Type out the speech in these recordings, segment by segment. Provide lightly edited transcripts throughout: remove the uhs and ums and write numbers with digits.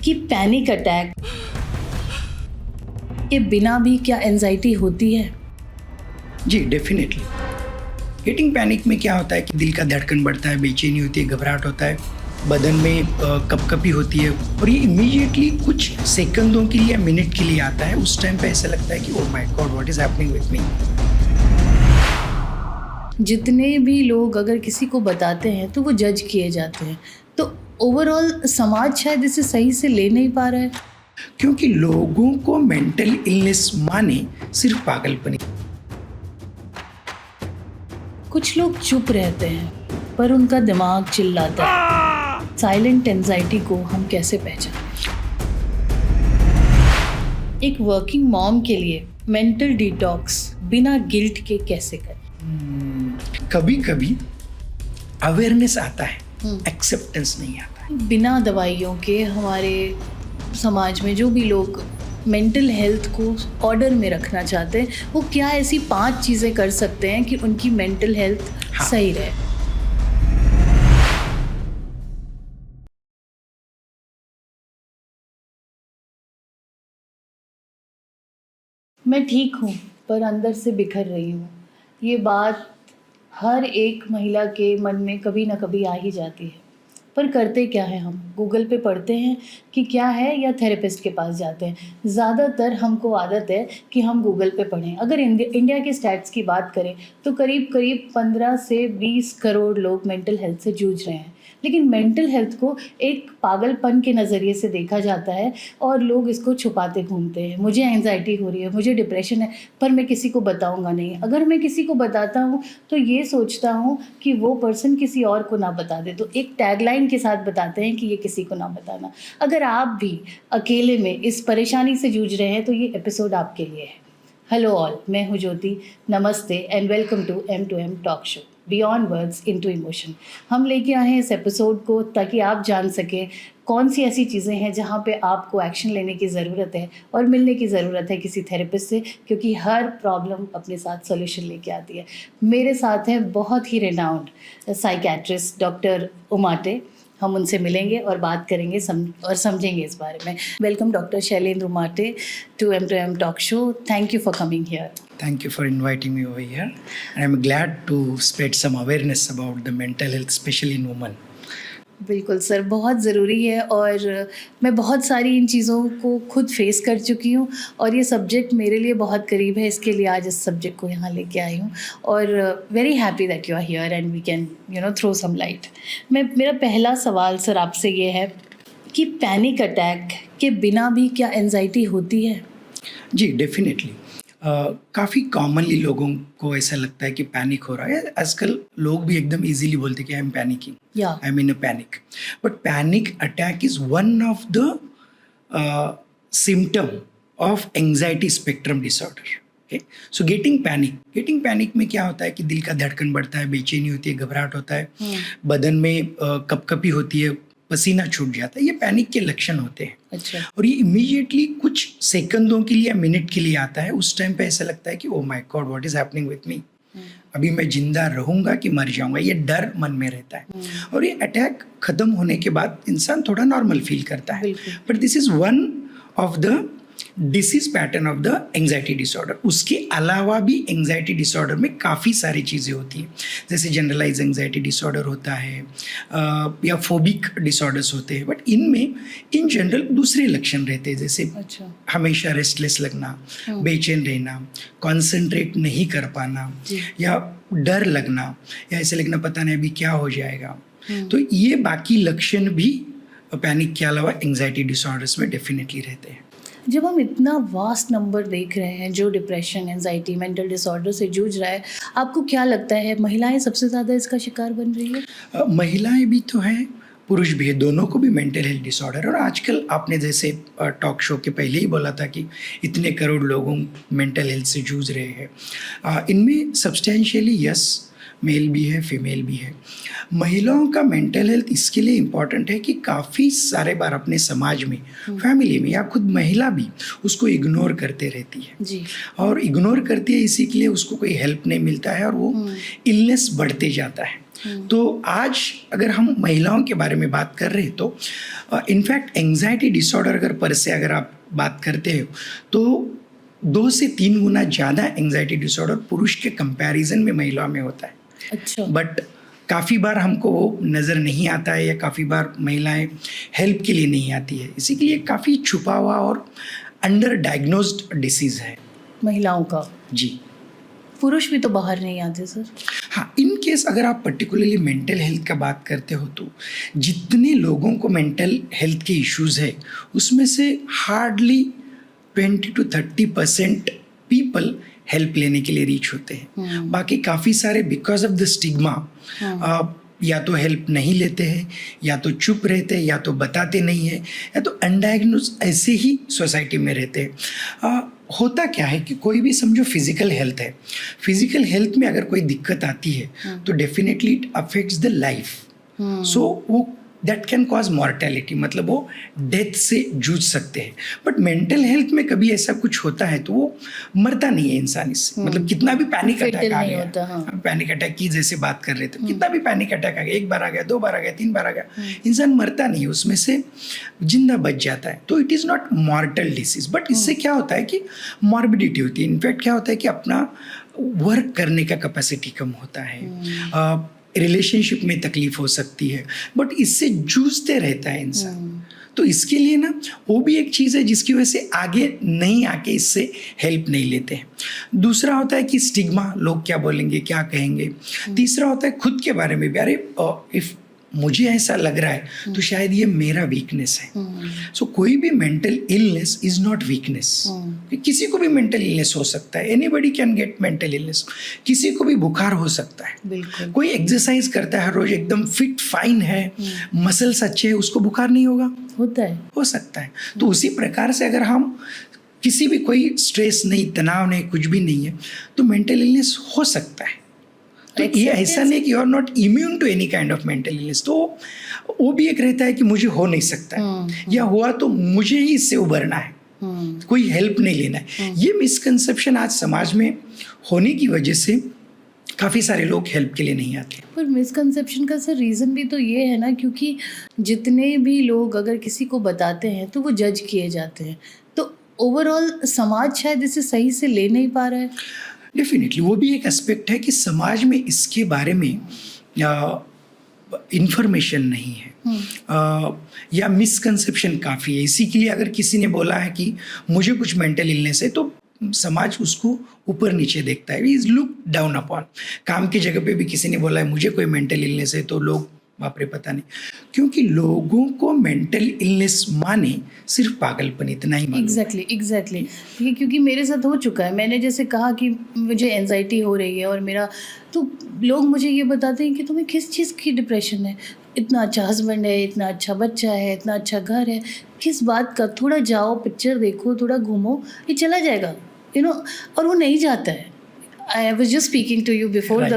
कि panic attack के बिना भी क्या एंजाइटी होती है? जी डेफिनेटली। गेटिंग पैनिक में क्या होता है कि दिल का धड़कन बढ़ता है, बेचैनी होती है, घबराहट होता है, बदन में कपकपी होती है और ये इमीडिएटली कुछ सेकंडों के लिए या मिनट के लिए आता है। उस टाइम पे ऐसा लगता है कि oh my god what is happening with me. जितने भी लोग अगर किसी को बताते हैं तो वो जज किए जाते हैं, तो ओवरऑल समाज शायद इसे सही से ले नहीं पा रहा है। क्योंकि लोगों को मेंटल इलनेस माने सिर्फ पागलपन। कुछ लोग चुप रहते हैं पर उनका दिमाग चिल्लाता है। साइलेंट एंजाइटी को हम कैसे पहचानें? एक वर्किंग मॉम के लिए मेंटल डिटॉक्स बिना गिल्ट के कैसे करें? कभी कभी अवेयरनेस आता है, एक्सेप्टेंस नहीं आता है। बिना दवाइयों के हमारे समाज में जो भी लोग मेंटल हेल्थ को ऑर्डर में रखना चाहते हैं, वो क्या ऐसी 5 चीज़ें कर सकते हैं कि उनकी मेंटल हेल्थ सही रहे? मैं ठीक हूँ पर अंदर से बिखर रही हूँ। ये बात हर एक महिला के मन में कभी ना कभी आ ही जाती है। पर करते क्या है हम? गूगल पे पढ़ते हैं कि क्या है या थेरेपिस्ट के पास जाते हैं। ज़्यादातर हमको आदत है कि हम गूगल पे पढ़ें। अगर इंडिया के स्टैट्स की बात करें तो करीब 15 से 20 करोड़ लोग मेंटल हेल्थ से जूझ रहे हैं। लेकिन मेंटल हेल्थ को एक पागलपन के नज़रिए से देखा जाता है और लोग इसको छुपाते घूमते हैं। मुझे एंजाइटी हो रही है, मुझे डिप्रेशन है, पर मैं किसी को बताऊंगा नहीं। अगर मैं किसी को बताता हूँ तो ये सोचता हूँ कि वो पर्सन किसी और को ना बता दे, तो एक टैगलाइन के साथ बताते हैं कि ये किसी को ना बताना। अगर आप भी अकेले में इस परेशानी से जूझ रहे हैं तो ये एपिसोड आपके लिए है। हेलो ऑल, मैं हूँ ज्योति। नमस्ते and welcome to M2M talk show beyond words into emotion. हम लेके आए हैं इस एपिसोड को ताकि आप जान सकें कौन सी ऐसी चीज़ें हैं जहाँ पे आपको एक्शन लेने की ज़रूरत है और मिलने की ज़रूरत है किसी थेरेपिस्ट से, क्योंकि हर प्रॉब्लम अपने साथ सॉल्यूशन लेके आती है। मेरे साथ हैं बहुत ही रेनाउंड साइकेट्रिस्ट डॉक्टर उमाटे। हम उनसे मिलेंगे और बात करेंगे और समझेंगे इस बारे में। Welcome doctor Shailendra Umate to M2M talk show. Thank you for coming here. Thank you for inviting me over here. And I'm glad to spread some awareness about the mental health, especially in women. बिल्कुल sir, बहुत ज़रूरी है और मैं बहुत सारी इन चीज़ों को खुद फेस कर चुकी हूँ और ये सब्जेक्ट मेरे लिए बहुत करीब है, इसके लिए आज इस सब्जेक्ट को यहाँ लेके आई हूँ और very happy that you are here and we can throw some light. मेरा पहला सवाल सर आपसे ये है कि पैनिक अटैक के बिना भी क्या एंजाइटी होती है? जी डेफिनेटली। काफ़ी कॉमनली लोगों को ऐसा लगता है कि पैनिक हो रहा है। आजकल लोग भी एकदम इजीली बोलते हैं कि I M panicking, I am in a panic. But panic attack is one of the symptom of anxiety spectrum disorder. Okay, so getting panic में क्या होता है कि दिल का धड़कन बढ़ता है, बेचैनी होती है, घबराहट होता है, बदन में कपकपी होती है, पसीना छूट जाता है। ये पैनिक के लक्षण होते हैं। अच्छा। और ये इमीडिएटली कुछ सेकंडों के लिए या मिनट के लिए आता है। उस टाइम पे ऐसा लगता है कि oh my god what is happening with me. अभी मैं जिंदा रहूंगा कि मर जाऊंगा, ये डर मन में रहता है। और ये अटैक खत्म होने के बाद इंसान थोड़ा नॉर्मल फील करता है। But this is one of the disease pattern of the anxiety disorder. उसके अलावा भी एंजाइटी डिसऑर्डर में काफ़ी सारी चीज़ें होती हैं, जैसे जनरलाइज एंजाइटी डिसऑर्डर होता है या फोबिक डिसऑर्डर्स होते हैं। बट इनमें इन जनरल दूसरे लक्षण रहते हैं, जैसे हमेशा रेस्टलेस लगना, बेचैन रहना, कॉन्सेंट्रेट नहीं कर पाना, या डर लगना, या ऐसे लगना पता नहीं अभी क्या हो जाएगा। तो ये बाकी लक्षण भी पैनिक के अलावा एंजाइटी डिसऑर्डर्स में डेफिनेटली रहते हैं। जब हम इतना वास्ट नंबर देख रहे हैं जो डिप्रेशन, एंजाइटी, मेंटल डिसऑर्डर से जूझ रहा है, आपको क्या लगता है महिलाएं सबसे ज़्यादा इसका शिकार बन रही है? महिलाएं भी तो हैं, पुरुष भी है, दोनों को भी मेंटल हेल्थ डिसऑर्डर। और आजकल आपने जैसे टॉक शो के पहले ही बोला था कि इतने करोड़ लोगों मेंटल हेल्थ से जूझ रहे हैं। इनमें सब्सटेंशियली यस, मेल भी है, फीमेल भी है। महिलाओं का मेंटल हेल्थ इसके लिए इम्पॉर्टेंट है कि काफ़ी सारे बार अपने समाज में, फैमिली में या खुद महिला भी उसको इग्नोर करते रहती है जी। और इग्नोर करती है, इसी के लिए उसको कोई हेल्प नहीं मिलता है और वो इलनेस बढ़ते जाता है। तो आज अगर हम महिलाओं के बारे में बात कर रहे हैं तो इनफैक्ट एंजाइटी डिसऑर्डर पर से अगर आप बात करते हो तो 2 से 3 गुना ज़्यादा एंजाइटी डिसऑर्डर पुरुष के कंपैरिजन में महिलाओं में होता है। अच्छा। बट काफ़ी बार हमको वो नज़र नहीं आता है या काफ़ी बार महिलाएं हेल्प के लिए नहीं आती है, इसी के लिए काफ़ी छुपा हुआ और अंडर डायग्नोज्ड डिसीज़ है महिलाओं का। जी। पुरुष भी तो बाहर नहीं आते सर। हाँ, इन केस अगर आप पर्टिकुलरली मेंटल हेल्थ का बात करते हो तो जितने लोगों को मेंटल हेल्थ के इश्यूज़ है उसमें से हार्डली 20 to 30% पीपल हेल्प लेने के लिए रीच होते हैं। बाकी काफ़ी सारे बिकॉज ऑफ द स्टिग्मा या तो हेल्प नहीं लेते हैं, या तो चुप रहते हैं, या तो बताते नहीं हैं, या तो अनडायग्नोज ऐसे ही सोसाइटी में रहते हैं। होता क्या है कि कोई भी समझो फिजिकल हेल्थ है, फिजिकल हेल्थ में अगर कोई दिक्कत आती है तो definitely it affects the life. So वो दैट कैन कॉज मॉर्टेलिटी, मतलब वो डेथ से जूझ सकते हैं। बट मेंटल हेल्थ में कभी ऐसा कुछ होता है तो वो मरता नहीं है इंसान इससे। मतलब कितना भी पैनिक अटैक आ गया, हम पैनिक अटैक की जैसे बात कर रहे थे, कितना भी पैनिक अटैक आ गया, 1 बार आ गया, 2 बार आ गया, 3 बार आ गया, इंसान मरता नहीं है, उसमें से जिंदा बच जाता है। तो it is not मॉर्टल disease. But इससे क्या होता है कि मॉर्बिडिटी होती है। इनफैक्ट क्या होता है कि अपना वर्क करने का कैपेसिटी कम होता है, रिलेशनशिप में तकलीफ हो सकती है, बट इससे जूझते रहता है इंसान। तो इसके लिए ना वो भी एक चीज़ है जिसकी वजह से आगे नहीं आके इससे हेल्प नहीं लेते हैं। दूसरा होता है कि स्टिग्मा, लोग क्या बोलेंगे, क्या कहेंगे। तीसरा होता है खुद के बारे में भी, अरे इफ़ मुझे ऐसा लग रहा है तो शायद ये मेरा वीकनेस है। सो कोई भी mental illness is not weakness. किसी को भी मेंटल इलनेस हो सकता है, anybody can get mental illness. किसी को भी बुखार हो सकता है। कोई एक्सरसाइज करता है हर रोज, एकदम फिट फाइन है, मसल्स अच्छे है, उसको बुखार नहीं होगा? होता है, हो सकता है। तो उसी प्रकार से अगर हम किसी भी कोई स्ट्रेस नहीं, तनाव नहीं, कुछ भी नहीं है तो मेंटल इलनेस हो सकता है। तो ये ऐसा नहीं कि you are not immune to any kind of mental illness. तो वो भी एक रहता है कि मुझे हो नहीं सकता है, या हुआ तो मुझे ही इससे उबरना है, कोई हेल्प नहीं लेना है। ये मिसकंसेप्शन आज समाज में होने की वजह से काफ़ी सारे लोग हेल्प के लिए नहीं आते। पर मिसकंसेप्शन का सर रीज़न भी तो ये है ना, क्योंकि जितने भी लोग अगर किसी को बताते हैं तो वो जज किए जाते हैं। तो ओवरऑल समाज शायद इसे सही से ले नहीं पा रहा है। डेफिनेटली वो भी एक एस्पेक्ट है कि समाज में इसके बारे में इंफॉर्मेशन नहीं है, या मिसकंसेप्शन काफ़ी है। इसी के लिए अगर किसी ने बोला है कि मुझे कुछ मेंटल इलनेस है तो समाज उसको ऊपर नीचे देखता है, इज लुक डाउन अपॉन। काम की जगह पे भी किसी ने बोला है मुझे कोई मेंटल इलनेस है तो लोग बाप रे पता नहीं, क्योंकि लोगों को मेंटल इलनेस माने सिर्फ पागलपन, इतना ही माने। एग्जैक्टली ये क्योंकि मेरे साथ हो चुका है। मैंने जैसे कहा कि मुझे एंजाइटी हो रही है और मेरा, तो लोग मुझे ये बताते हैं कि तुम्हें किस चीज़ की डिप्रेशन है, इतना अच्छा हस्बैंड है, इतना अच्छा बच्चा है, इतना अच्छा घर है, किस बात का, थोड़ा जाओ पिक्चर देखो, थोड़ा घूमो, ये चला जाएगा, और वो नहीं जाता है। I was just speaking to you before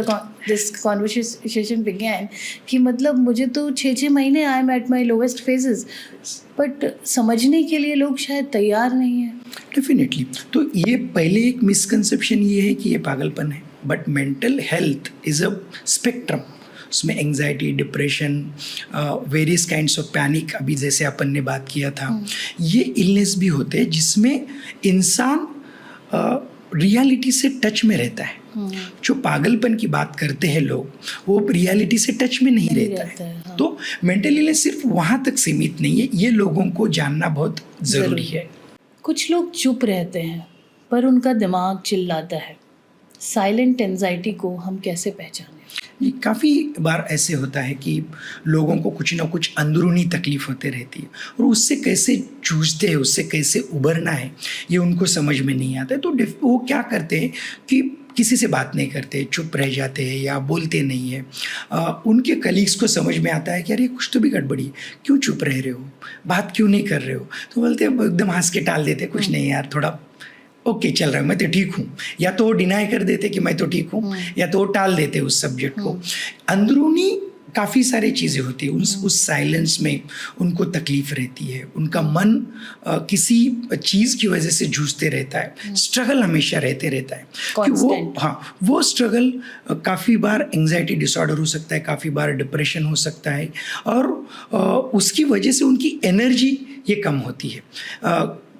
this conversation began कि मतलब मुझे तो 6 महीने आई am at my lowest phases, but समझने के लिए लोग शायद तैयार नहीं है। डेफिनेटली। तो ये पहले एक मिसकंसेप्शन ये है कि ये पागलपन है, but mental health is a spectrum. उसमें anxiety, depression, various kinds of panic, अभी जैसे अपन ने बात किया था, ये इलनेस भी होते हैं जिसमें इंसान रियलिटी से टच में रहता है। जो पागलपन की बात करते हैं लोग, वो रियलिटी से टच में नहीं रहता है। हाँ। तो मेंटल इलनेस सिर्फ वहाँ तक सीमित नहीं है, ये लोगों को जानना बहुत ज़रूरी है। कुछ लोग चुप रहते हैं पर उनका दिमाग चिल्लाता है। साइलेंट एंजाइटी को हम कैसे पहचानें? ये काफ़ी बार ऐसे होता है कि लोगों को कुछ ना कुछ अंदरूनी तकलीफ होते रहती है और उससे कैसे जूझते हैं, उससे कैसे उबरना है, ये उनको समझ में नहीं आता है। तो वो क्या करते हैं कि किसी से बात नहीं करते, चुप रह जाते हैं या बोलते नहीं है। उनके कलीग्स को समझ में आता है कि अरे कुछ तो भी गड़बड़ी है, क्यों चुप रह रहे हो, बात क्यों नहीं कर रहे हो? तो बोलते हैं, एकदम हंस के टाल देते, कुछ नहीं यार, थोड़ा ओके चल रहा है, मैं तो ठीक हूँ, या तो वो डिनाई कर देते कि मैं तो ठीक हूँ, या तो वो टाल देते उस सब्जेक्ट को। अंदरूनी काफ़ी सारी चीज़ें होती हैं, उस साइलेंस में उनको तकलीफ रहती है, उनका मन किसी चीज़ की वजह से जूझते रहता है, स्ट्रगल हमेशा रहता है कि वो स्ट्रगल काफ़ी बार एंजाइटी डिसऑर्डर हो सकता है, काफ़ी बार डिप्रेशन हो सकता है, और उसकी वजह से उनकी एनर्जी ये कम होती है,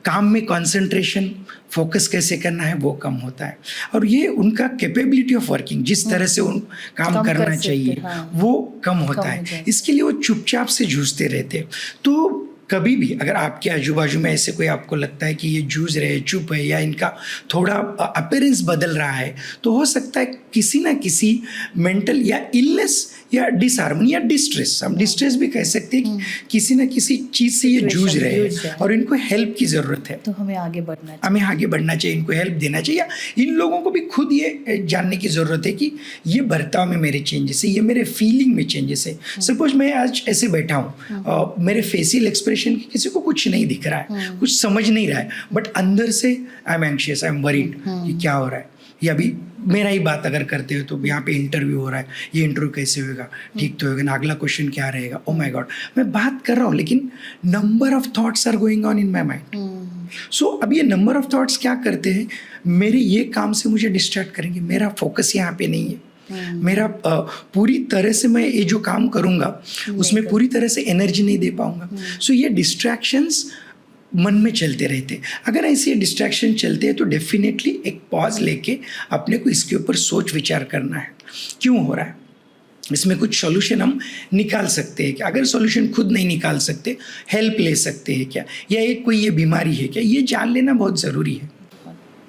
काम में कंसंट्रेशन, फोकस कैसे करना है वो कम होता है, और ये उनका कैपेबिलिटी ऑफ वर्किंग, जिस तरह से उन काम करना चाहिए वो कम होता है। इसके लिए वो चुपचाप से जूझते रहते हैं। तो कभी भी अगर आपके आजू बाजू में ऐसे कोई आपको लगता है कि ये जूझ रहे हैं, चुप है, या इनका थोड़ा अपीयरेंस बदल रहा है, तो हो सकता है किसी ना किसी मेंटल या इलनेस या डिसहार्मनी या डिस्ट्रेस, हम डिस्ट्रेस भी कह सकते हैं कि किसी ना किसी चीज़ से ये जूझ रहे हैं और इनको हेल्प की ज़रूरत है। तो हमें आगे बढ़ना चाहिए, इनको हेल्प देना चाहिए, या इन लोगों को भी खुद ये जानने की ज़रूरत है कि ये बर्ताव में मेरे चेंजेस है, ये मेरे फीलिंग में चेंजेस है। सपोज मैं आज ऐसे बैठा हूँ, मेरे फेशियल एक्सप्रेशन किसी को कुछ नहीं दिख रहा है, कुछ समझ नहीं रहा है, बट अंदर से I am anxious, I am worried कि क्या हो रहा है। या अभी मेरा ही बात अगर करते हो तो यहाँ पे इंटरव्यू हो रहा है, ये इंटरव्यू कैसे होगा, ठीक तो होगा ना, अगला क्वेश्चन क्या रहेगा, ओ माय गॉड, मैं बात कर रहा हूँ लेकिन number of thoughts are going on in my mind. So अब ये नंबर ऑफ थॉट्स क्या करते हैं, मेरे ये काम से मुझे डिस्ट्रैक्ट करेंगे, मेरा फोकस यहाँ पे नहीं है, मेरा पूरी तरह से मैं ये जो काम करूँगा उसमें पूरी तरह से एनर्जी नहीं दे पाऊँगा। सो ये डिस्ट्रैक्शंस मन में चलते रहते। अगर ऐसे डिस्ट्रैक्शन चलते हैं तो डेफिनेटली एक पॉज लेके अपने को इसके ऊपर सोच विचार करना है, क्यों हो रहा है, इसमें कुछ सॉल्यूशन हम निकाल सकते हैं क्या, अगर सॉल्यूशन खुद नहीं निकाल सकते हेल्प ले सकते हैं क्या, या एक कोई ये बीमारी है क्या, ये जान लेना बहुत ज़रूरी है।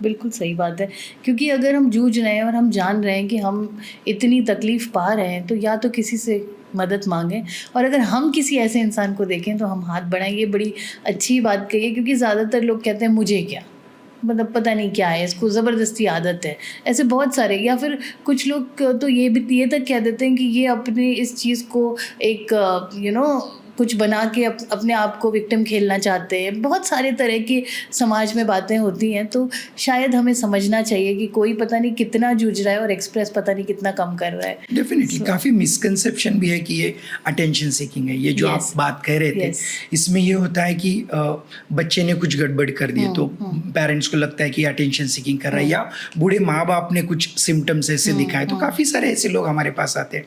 बिल्कुल सही बात है, क्योंकि अगर हम जूझ रहे हैं और हम जान रहे हैं कि हम इतनी तकलीफ़ पा रहे हैं, तो या तो किसी से मदद मांगें, और अगर हम किसी ऐसे इंसान को देखें तो हम हाथ बढ़ाएं। ये बड़ी अच्छी बात कही है, क्योंकि ज़्यादातर लोग कहते हैं मुझे क्या, मतलब पता नहीं क्या है, इसको ज़बरदस्ती आदत है, ऐसे बहुत सारे, या फिर कुछ लोग तो ये तक कह देते हैं कि ये अपने इस चीज़ को एक कुछ बना के अपने आप को विक्टिम खेलना चाहते हैं। बहुत सारे तरह की समाज में बातें होती हैं, तो शायद हमें समझना चाहिए कि कोई पता नहीं कितना जूझ रहा है और एक्सप्रेस पता नहीं कितना कम कर रहा है। डेफिनेटली काफ़ी मिसकंसेप्शन भी है कि ये अटेंशन सीकिंग है, ये जो आप बात कह रहे थे, इसमें ये होता है कि बच्चे ने कुछ गड़बड़ कर दिए तो पेरेंट्स को लगता है कि अटेंशन सीकिंग कर रहा है, या बूढ़े माँ बाप ने कुछ सिम्टम्स ऐसे दिखाए, तो काफ़ी सारे ऐसे लोग हमारे पास आते हैं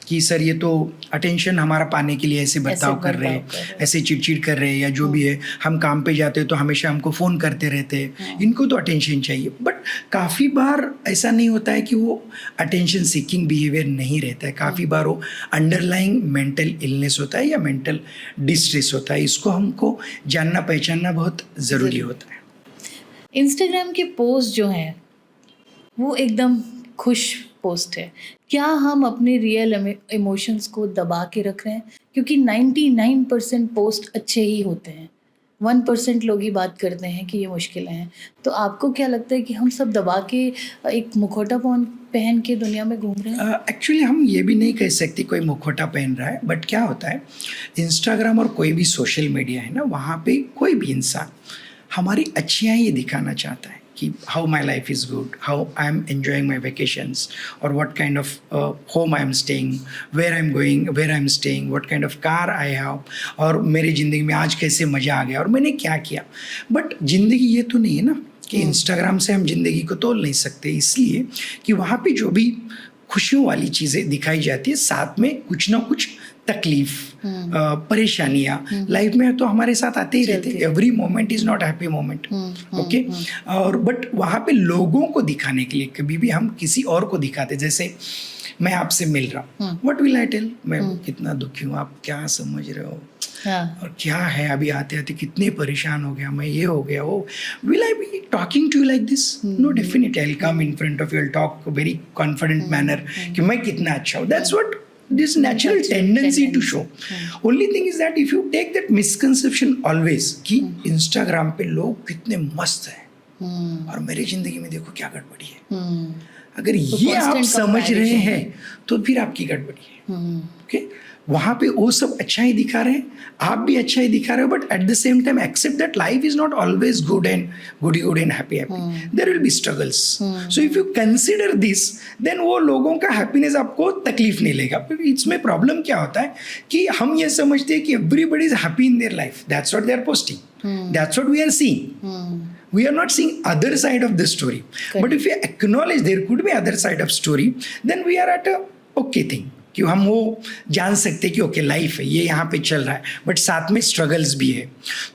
कि सर ये तो अटेंशन हमारा पाने के लिए ऐसे बर्ताव कर रहे हैं, ऐसे चिड़चिड़ कर रहे हैं, या जो भी है, हम काम पे जाते हैं तो हमेशा हमको फ़ोन करते रहते हैं, इनको तो अटेंशन चाहिए। बट काफ़ी बार ऐसा नहीं होता है कि वो अटेंशन सीकिंग बिहेवियर नहीं रहता है, काफ़ी बार वो अंडरलाइंग मेंटल इलनेस होता है या मेंटल डिस्ट्रेस होता है। इसको हमको जानना पहचानना बहुत ज़रूरी होता है। इंस्टाग्राम के पोस्ट जो हैं वो एकदम खुश पोस्ट है, क्या हम अपने रियल इमोशंस को दबा के रख रहे हैं? क्योंकि 99% पोस्ट अच्छे ही होते हैं, 1% लोग ही बात करते हैं कि ये मुश्किलें हैं। तो आपको क्या लगता है कि हम सब दबा के एक मुखौटा पहन के दुनिया में घूम रहे हैं? एक्चुअली हम ये भी नहीं कह सकते कोई मुखौटा पहन रहा है, बट क्या होता है, इंस्टाग्राम और कोई भी सोशल मीडिया है ना, वहाँ पे कोई भी इंसान हमारी अच्छियाँ ही दिखाना चाहता है कि how my life is good, how I am enjoying my vacations, और what kind of home I am staying, where I am going, where I am staying, what kind of car I have, और मेरी ज़िंदगी में आज कैसे मज़ा आ गया और मैंने क्या किया। बट ज़िंदगी ये तो नहीं है ना कि इंस्टाग्राम से हम ज़िंदगी को तोल नहीं सकते, इसलिए कि वहाँ पे जो भी खुशियों वाली चीज़ें दिखाई जाती है, साथ में कुछ ना कुछ तकलीफ, परेशानियाँ लाइफ में तो हमारे साथ आते ही रहते हैं। Every moment is not happy moment, okay. और बट वहाँ पे लोगों को दिखाने के लिए कभी भी हम किसी और को दिखाते, जैसे मैं आपसे मिल रहा हूँ, व्हाट विल आई टेल, मैं कितना दुखी हूँ, आप क्या समझ रहे हो, और क्या है, अभी आते आते कितने परेशान हो गया, मैं ये हो गया वो, will I be talking to you like this? No, definitely I will come in front of you, will talk very confident manner कि मैं कितना अच्छा हूँ। That's what this natural tendency to show. Only thing is that if you take that misconception always कि Instagram पे लोग कितने मस्त हैं और मेरी जिंदगी में देखो क्या गड़बड़ी है, अगर ये आप समझ रहे हैं तो फिर आपकी गड़बड़ी है, ओके। वहाँ पे वो सब अच्छा ही दिखा रहे हैं, आप भी अच्छा ही दिखा रहे हो, but at the same time accept that life is not always good and happy there will be struggles. So if you consider this then वो लोगों का हैप्पीनेस आपको तकलीफ नहीं लेगा. इसमें प्रॉब्लम क्या होता है कि हम ये समझते हैं कि everybody is happy in their life, that's what they are posting, that's what we are seeing. We are not seeing other side of the story. Correct. But if we acknowledge there could be other side of story, then we are at a okay thing. कि हम वो जान सकते हैं कि okay life है, ये यहाँ पे चल रहा है, बट साथ में स्ट्रगल्स भी है.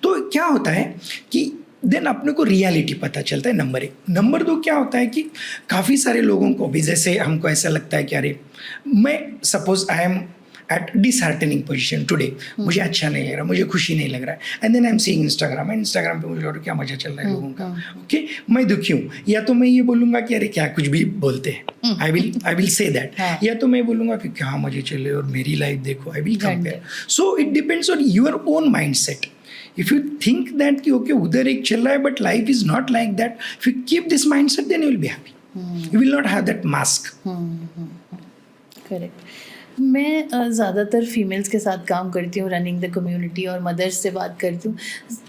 तो क्या होता है कि देन अपने को रियलिटी पता चलता है. नंबर 1. नंबर 2 क्या होता है कि काफ़ी सारे लोगों को भी जैसे हमको ऐसा लगता है कि अरे मैं suppose I am at disheartening position today, मुझे अच्छा नहीं लग रहा, मुझे खुशी नहीं लग रहा है, and then I am seeing Instagram पे मुझे लग रहा है क्या मजा चल रहा है लोगों का. ओके, मैं दुखी हूँ, या तो मैं ये बोलूँगा कि अरे क्या कुछ भी बोलते हैं, आई विल से दैट, या तो मैं बोलूँगा कि क्या मजे चले और मेरी लाइफ देखो, I will compare. So it depends on your own mind set. If you think that कि okay उधर एक चल रहा है but life is not like that, if you keep this mindset then you will be happy. You will not have that mask. Correct. मैं ज़्यादातर females के साथ काम करती हूँ, रनिंग द कम्युनिटी, और मदर्स से बात करती हूँ.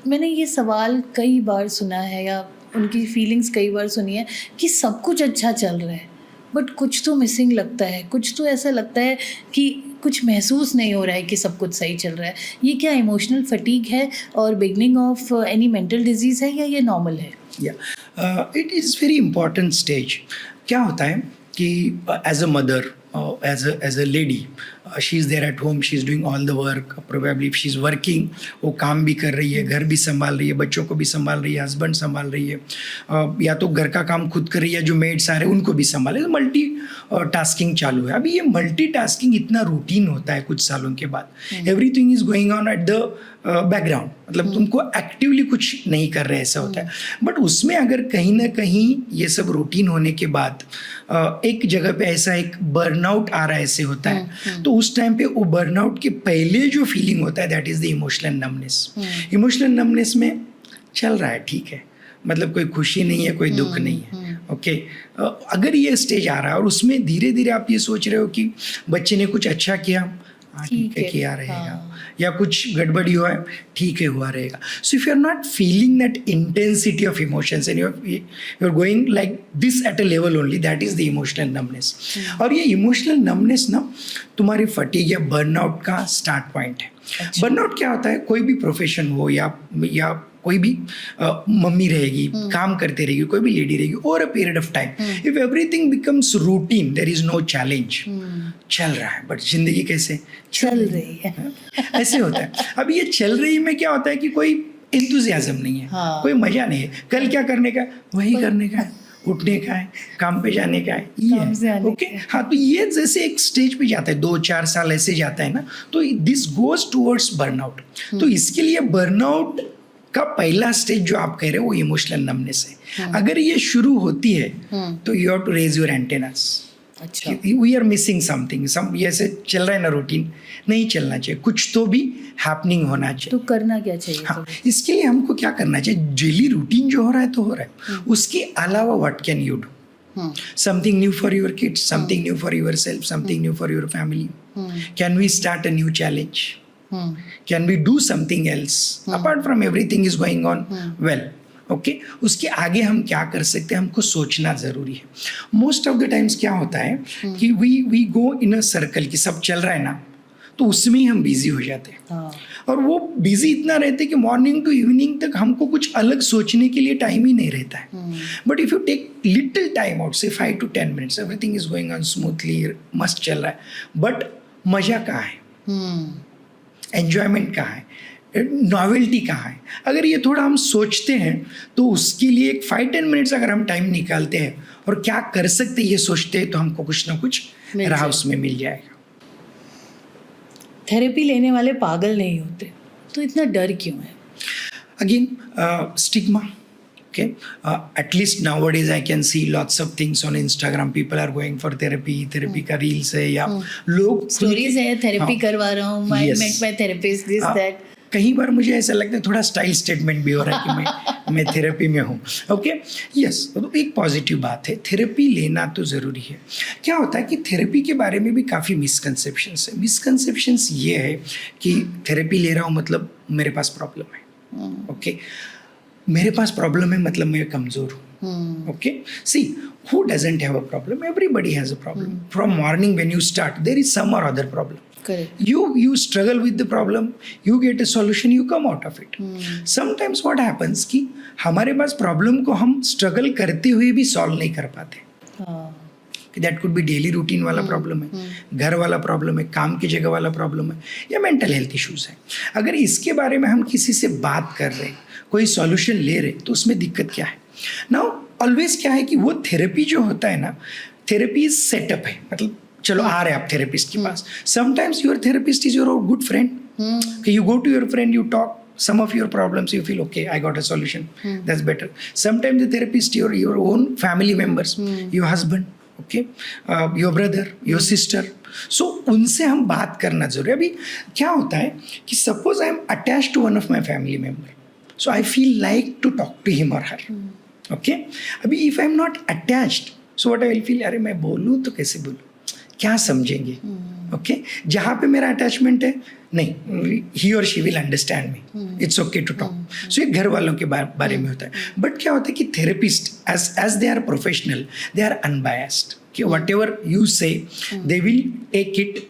मैंने ये सवाल कई बार सुना है या उनकी फीलिंग्स कई बार सुनी है कि सब कुछ अच्छा चल रहा है बट कुछ तो मिसिंग लगता है, कुछ तो ऐसा लगता है कि कुछ महसूस नहीं हो रहा है कि सब कुछ सही चल रहा है. ये क्या इमोशनल फटीग है और beginning of any mental disease है या ये नॉर्मल है? It is very important stage. क्या होता है कि as a mother, as a lady, she is there at home, she is doing all the work, probably if she is working, वो काम भी कर रही है, घर भी संभाल रही है, बच्चों को भी संभाल रही है, हस्बैंड संभाल रही है, या तो घर का काम खुद कर रही है, जो मेड्स आ रहे हैं उनको भी संभाले, तो मल्टी टास्किंग चालू है. अभी ये मल्टी टास्किंग इतना रूटीन होता है कुछ सालों के बाद, everything is going on at the background, मतलब तुमको एक्टिवली कुछ नहीं कर रहे ऐसा होता है. बट उसमें अगर कहीं ना कहीं ये सब रूटीन होने के बाद एक जगह पे ऐसा एक बर्नआउट आ रहा है, ऐसे होता है, तो उस टाइम पे वो बर्नआउट के पहले जो फीलिंग होता है that is the emotional numbness. Emotional numbness में चल रहा है, ठीक है, मतलब कोई खुशी नहीं है, कोई दुख नहीं है. ओके, अगर ये स्टेज आ रहा है और उसमें धीरे धीरे आप ये सोच रहे हो कि बच्चे ने कुछ अच्छा किया, ठीक है, किया रहेगा, या कुछ गड़बड़ी हुआ है, ठीक है, हुआ रहेगा. So if you are not feeling that intensity of emotions and you are going like this at a level only, that is the emotional numbness. और ये इमोशनल नमनेस ना तुम्हारी फटीग या बर्नआउट का स्टार्ट पॉइंट है. Burnout क्या होता है, कोई भी प्रोफेशन हो या कोई भी मम्मी रहेगी, काम करते रहेगी, कोई भी लेडी रहेगी, over a period of time if everything becomes routine, there is no challenge. चल रहा है बट जिंदगी कैसे चल रही है ऐसे होता है. अब ये चल रही में क्या होता है कि कोई एंथुसियाज्म नहीं है, कोई मजा नहीं है, कल क्या करने का, वही करने का है, उठने का है, काम पे जाने का है, ये है. ओके, हाँ, तो ये जैसे एक स्टेज पे जाता है, 2-4 साल ऐसे जाता है ना, तो दिस गोज टूवर्ड्स बर्नआउट. तो इसके लिए बर्नआउट का पहला स्टेज जो आप कह रहे हो वो इमोशनल नमनेस है. अगर ये शुरू होती है तो you have to raise your antennas. अच्छा, वी आर मिसिंग समथिंग, ये ऐसे चल रहा है ना रूटीन, नहीं चलना चाहिए, कुछ तो भी हैपनिंग होना चाहिए. तो करना क्या चाहिए? हाँ, इसके लिए हमको क्या करना चाहिए, डेली रूटीन जो हो रहा है तो हो रहा है, उसके अलावा what can you do? Something new for your kids, something new for your self, something new for your family. Can we start a new challenge? Can we do something else apart from everything is going on well? Okay, उसके आगे हम क्या कर सकते हैं, हमको सोचना ज़रूरी है. मोस्ट ऑफ द टाइम्स क्या होता है कि we go in a circle कि सब चल रहा है ना, तो उसमें ही हम बिजी हो जाते हैं. और वो बिजी इतना रहते हैं कि मॉर्निंग टू इवनिंग तक हमको कुछ अलग सोचने के लिए टाइम ही नहीं रहता है. But if you take little time out, say 5 to 10 minutes, everything is going on smoothly, मस्त चल रहा है, बट मज़ा कहाँ है, एन्जॉयमेंट कहाँ है, नॉवेल्टी कहाँ है. अगर ये थोड़ा हम सोचते हैं तो उसके लिए एक 5-10 मिनट्स अगर हम टाइम निकालते हैं और क्या कर सकते हैं ये सोचते हैं, तो हमको कुछ ना कुछ राह उसमें मिल जाएगा. थेरेपी लेने वाले पागल नहीं होते, तो इतना डर क्यों है? Again stigma. Okay, at least nowadays I can see lots of things on Instagram. People are going for therapy का रील्स है, या लोग स्टोरीज है, थेरेपी करवा रहा हूँ, I met my therapist, this that. कई बार मुझे ऐसा लगता है थोड़ा स्टाइल स्टेटमेंट भी हो रहा है कि मैं थेरेपी में हूँ. ओके, यस, तो एक पॉजिटिव बात है, थेरेपी लेना तो ज़रूरी है. क्या होता है कि थेरेपी के बारे में भी काफ़ी मिसकंसेप्शंस है. मिसकंसेप्शंस ये है कि थेरेपी ले रहा हूँ मतलब मेरे पास प्रॉब्लम है. ओके, मेरे पास प्रॉब्लम है मतलब मैं कमज़ोर हूँ. Okay, see, who doesn't have a problem? Everybody has a problem. From morning when you start, there is some or other problem. Correct. You struggle with the problem, you get a solution, you come out of it. Sometimes what happens कि हमारे पास problem को हम struggle करते हुए भी solve नहीं कर पाते. That could be daily routine वाला प्रॉब्लम है, घर वाला प्रॉब्लम है, काम की जगह वाला प्रॉब्लम है, या मेंटल हेल्थ इश्यूज है. अगर इसके बारे में हम किसी से बात कर रहे हैं, कोई सॉल्यूशन ले रहे, तो उसमें दिक्कत क्या है. नाउ ऑलवेज क्या है कि वो थेरेपी जो होता है ना, थेरेपी सेटअप है. मतलब चलो आ रहे आप थेरेपिस्ट के पास, sometimes your therapist is your good friend. You go to your friend, you talk some of your problems, you feel okay, I got a solution. That's better. Sometimes the therapist your own family members, your husband, okay, your brother, your sister. So उनसे हम बात करना जरूरी है. अभी क्या होता है कि suppose I am attached to one of my family member, so I feel like to talk to him और हर. ओके, अभी if I am not attached, so what I will feel, अरे मैं बोलूँ तो कैसे बोलूँ, क्या समझेंगे. ओके, जहाँ पे मेरा अटैचमेंट है, नहीं, ही और she will understand me, it's okay to talk. So ये घर वालों के बारे में होता है. बट क्या होता है कि therapist as they are professional, they are unbiased, कि whatever you say they will take it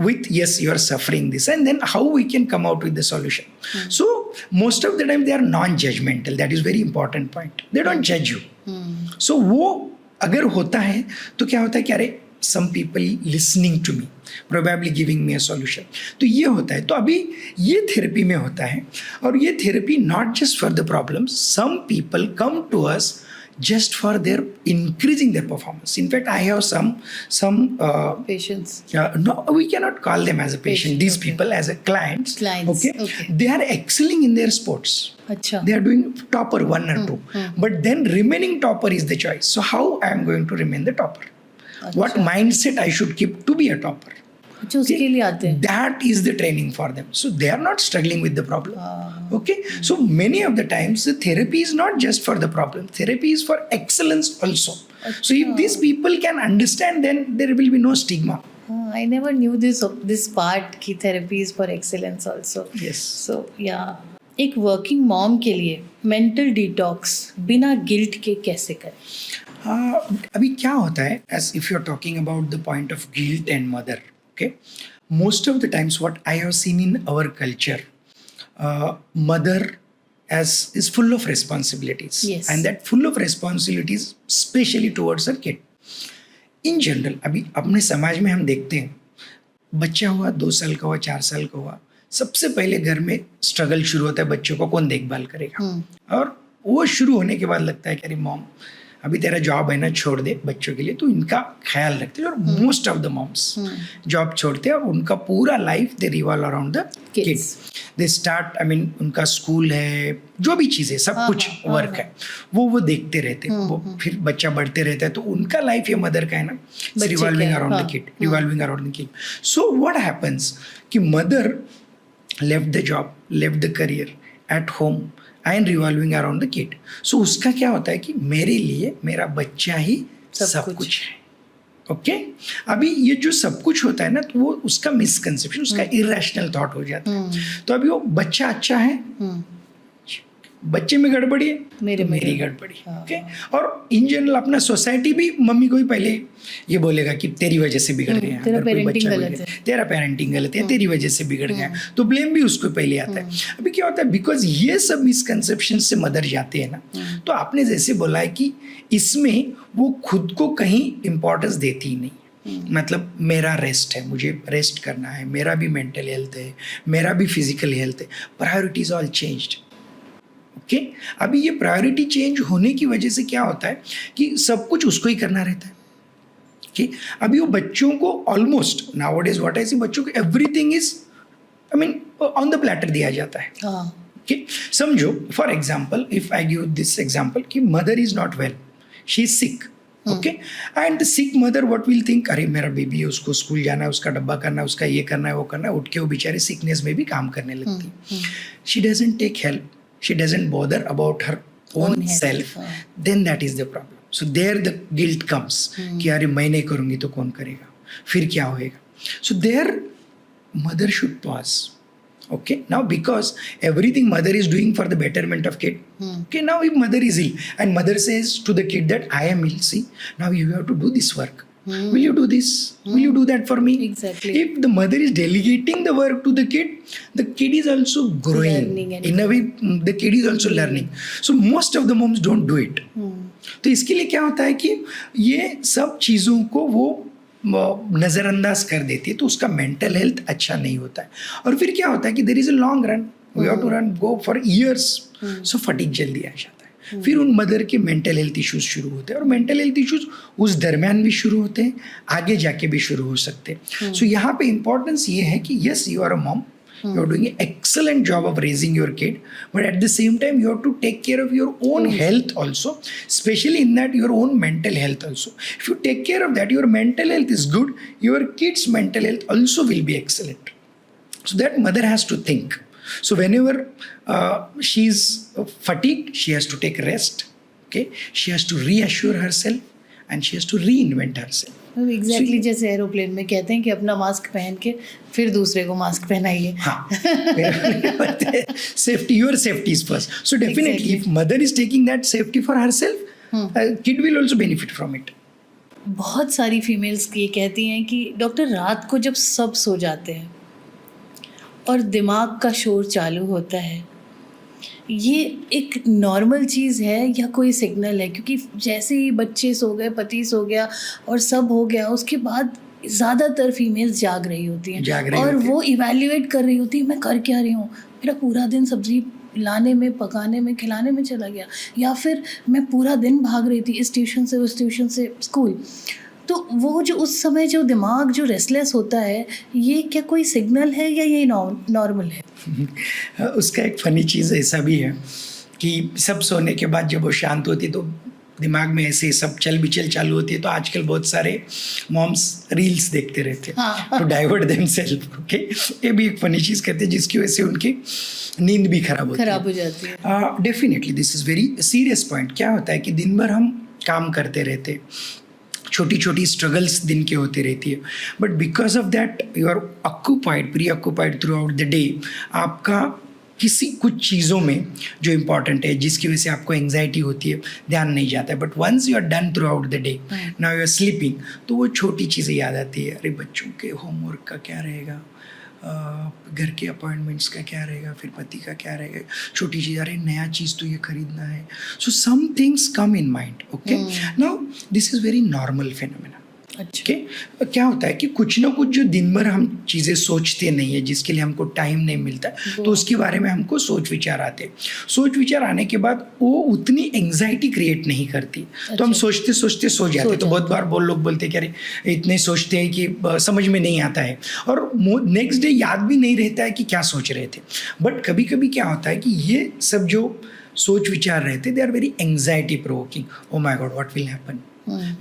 with yes, you are suffering this, and then how we can come out with the solution. So most of the time they are non-judgmental. That is very important point. They don't judge you. So वो अगर होता है तो क्या होता है कि अरे some people listening to me, probably giving me a solution. तो ये होता है. तो अभी ये थेरेपी में होता है, और ये therapy not just for the problems. Some people come to us just for their increasing their performance. In fact, I have some Patients. no, we cannot call them as a patient. These okay. people as a clients. Clients, Okay, they are excelling in their sports. अच्छा. They are doing topper 1 or 2, but then remaining topper is the choice. So how I am going to remain the topper? What mindset I should keep to be a topper? अच्छा, उसके लिए आते हैं. That is the training for them. So they are not struggling with the problem. Okay, so many of the times the therapy is not just for the problem. Therapy is for excellence also. So if these people can understand, then there will be no stigma. I never knew this part कि therapy is for excellence also. Yes. So yeah, एक working mom के लिए mental detox बिना guilt के कैसे करें? अभी क्या होता है, as if you're talking about the point of guilt and mother, okay, most of the times what I have seen in our culture, mother is full of responsibilities. Yes. And that full of responsibilities especially towards her kid. In general, अभी अपने समाज में हम देखते हैं, बच्चा हुआ 2 साल का हुआ, 4 साल का हुआ, सबसे पहले घर में स्ट्रगल शुरू होता है, बच्चों को कौन देखभाल करेगा. और वो शुरू होने के बाद लगता है कि अरे मॉम अभी तेरा जॉब है ना, छोड़ दे बच्चों के लिए. तो इनका ख्याल रखते हैं, और most of the moms job छोड़ते हैं, और उनका पूरा life they revolve around the kids. They start, I mean उनका स्कूल है, जो भी चीज़ें, सब कुछ वर्क है, वो देखते रहते हैं. वो फिर बच्चा बढ़ते रहता है, तो उनका लाइफ ये मदर का है ना, revolving around the kid, revolving around the kid. So what happens कि mother left the job, left the career, at home and revolving around the kid. So उसका क्या होता है कि मेरे लिए मेरा बच्चा ही सब कुछ है. ओके, अभी ये जो सब कुछ होता है ना, तो वो उसका मिसकंसेप्शन, उसका इरेशनल थॉट हो जाता है. तो अभी वो बच्चा अच्छा है, बच्चे में गड़बड़ी है, मेरी गड़बड़ी. ओके, और इन जनरल अपना सोसाइटी भी मम्मी को ही पहले ये बोलेगा कि तेरी वजह से बिगड़ गया, तेरा पेरेंटिंग गलत है, तेरी वजह से बिगड़ गया, तो ब्लेम भी उसको पहले आता है. अभी क्या होता है, बिकॉज ये सब मिसकंसेप्शन से मदर जाते हैं ना, तो आपने जैसे बोला है कि इसमें वो खुद को कहीं इम्पोर्टेंस देती ही नहीं. मतलब मेरा रेस्ट है, मुझे रेस्ट करना है, मेरा भी मेंटल हेल्थ है, मेरा भी फिजिकल हेल्थ है, प्रायोरिटीज ऑल चेंज्ड. ओके, अभी ये प्रायोरिटी चेंज होने की वजह से क्या होता है कि सब कुछ उसको ही करना रहता है. ओके, अभी वो बच्चों को almost nowadays what I see, बच्चों को everything is, I mean on the platter दिया जाता है. ओके, समझो for example, if I give this example कि mother is not well, she is sick. Okay, and the sick mother what will think, अरे मेरा baby है, उसको school जाना है, उसका डब्बा करना है, उसका ये करना है, वो करना है. उठ के वो बेचारे सिकनेस में भी काम करने लगती है. She doesn't take help, she doesn't bother about her own health, self, हाँ. then that is the problem. So there the guilt comes कि अरे मैं नहीं करूँगी तो कौन करेगा, फिर क्या होएगा. So there mother should pause. Okay, now because everything mother is doing for the betterment of kid. Okay, now if mother is ill and mother says to the kid that I am ill, see, now you have to do this work. Will you do this? Will you do that for me? Exactly. If the mother is delegating the work to the kid is also growing. Learning and In a way, the kid is also learning. So most of the moms don't do it. तो इसके लिए क्या होता है कि ये सब चीज़ों को वो नज़रअंदाज कर देती है, तो उसका मेंटल हेल्थ अच्छा नहीं होता है. और फिर क्या होता है कि there is a long run, we have to run go for years, so fatigue जल्दी आ जाता है. फिर उन मदर के मेंटल हेल्थ इश्यूज शुरू होते हैं, और मेंटल हेल्थ इश्यूज उस दरमियान भी शुरू होते हैं, आगे जाके भी शुरू हो सकते हैं. सो यहाँ पे इम्पोर्टेंस ये है कि yes, you are a mom, you are doing an excellent job of raising your kid, but at the same time you have to take care of your own health also, especially in that your own mental health also. If you take care of that, your mental health is good, your kid's mental health also will be excellent. So that mother has to think. So whenever she's fatigued, she has to take rest. Okay, she has to reassure herself and she has to reinvent herself. Exactly जैसे aeroplane में कहते हैं कि अपना mask पहन के फिर दूसरे को मास्क पहनाइए. हाँ, safety, your safety is first. So definitely, if mother is taking that safety for herself, kid will also benefit from it. बहुत सारी फीमेल्स ये कहती हैं कि डॉक्टर रात को जब सब सो जाते हैं और दिमाग का शोर चालू होता है, ये एक नॉर्मल चीज़ है या कोई सिग्नल है? क्योंकि जैसे ही बच्चे सो गए, पति सो गया और सब हो गया, उसके बाद ज़्यादातर फीमेल्स जाग रही होती हैं और वो इवैल्यूएट कर रही होती है, मैं कर क्या रही हूँ, मेरा पूरा दिन सब्ज़ी लाने में, पकाने में, खिलाने में चला गया, या फिर मैं पूरा दिन भाग रही थी इस ट्यूशन से उस ट्यूशन से स्कूल. तो वो जो उस समय जो दिमाग जो रेस्टलेस होता है, ये क्या कोई सिग्नल है या ये नॉर्मल है? उसका एक फ़नी चीज़ ऐसा भी है कि सब सोने के बाद जब वो शांत होती है तो दिमाग में ऐसे सब चल बिचल चालू होती है. तो आजकल बहुत सारे मॉम्स रील्स देखते रहते हैं टू डाइवर्ट देमसेल्फ. ओके, ये भी एक फ़नी चीज़ करते हैं जिसकी वजह से उनकी नींद भी खराब हो जाती है. Definitely this is very serious point. क्या होता है कि दिन भर हम काम करते रहते, छोटी छोटी स्ट्रगल्स दिन के होती रहती है, but because of that you are occupied, preoccupied throughout the day. आपका किसी कुछ चीज़ों में जो इम्पॉर्टेंट है, जिसकी वजह से आपको एंग्जाइटी होती है, ध्यान नहीं जाता है. But once you are done throughout the day, now you are sleeping, तो वो छोटी चीज़ें याद आती है. अरे बच्चों के होमवर्क का क्या रहेगा, घर के अपॉइंटमेंट्स का क्या रहेगा, फिर पति का क्या रहेगा, छोटी चीज़, अरे नया चीज़ तो ये खरीदना है. So some things come in mind. Okay, now this is very normal phenomena. अच्छा, क्या होता है कि कुछ ना कुछ जो दिन भर हम चीज़ें सोचते नहीं है, जिसके लिए हमको टाइम नहीं मिलता, तो उसके बारे में हमको सोच विचार आते हैं. सोच विचार आने के बाद वो उतनी एंग्जाइटी क्रिएट नहीं करती. तो हम सोचते सोचते सो जाते. तो बहुत बार लोग बोलते हैं कि अरे इतने सोचते हैं कि समझ में नहीं आता है, और नेक्स्ट डे याद भी नहीं रहता है कि क्या सोच रहे थे. बट कभी कभी क्या होता है कि ये सब जो सोच विचार रहते, they are very anxiety provoking. Oh my god, what will happen,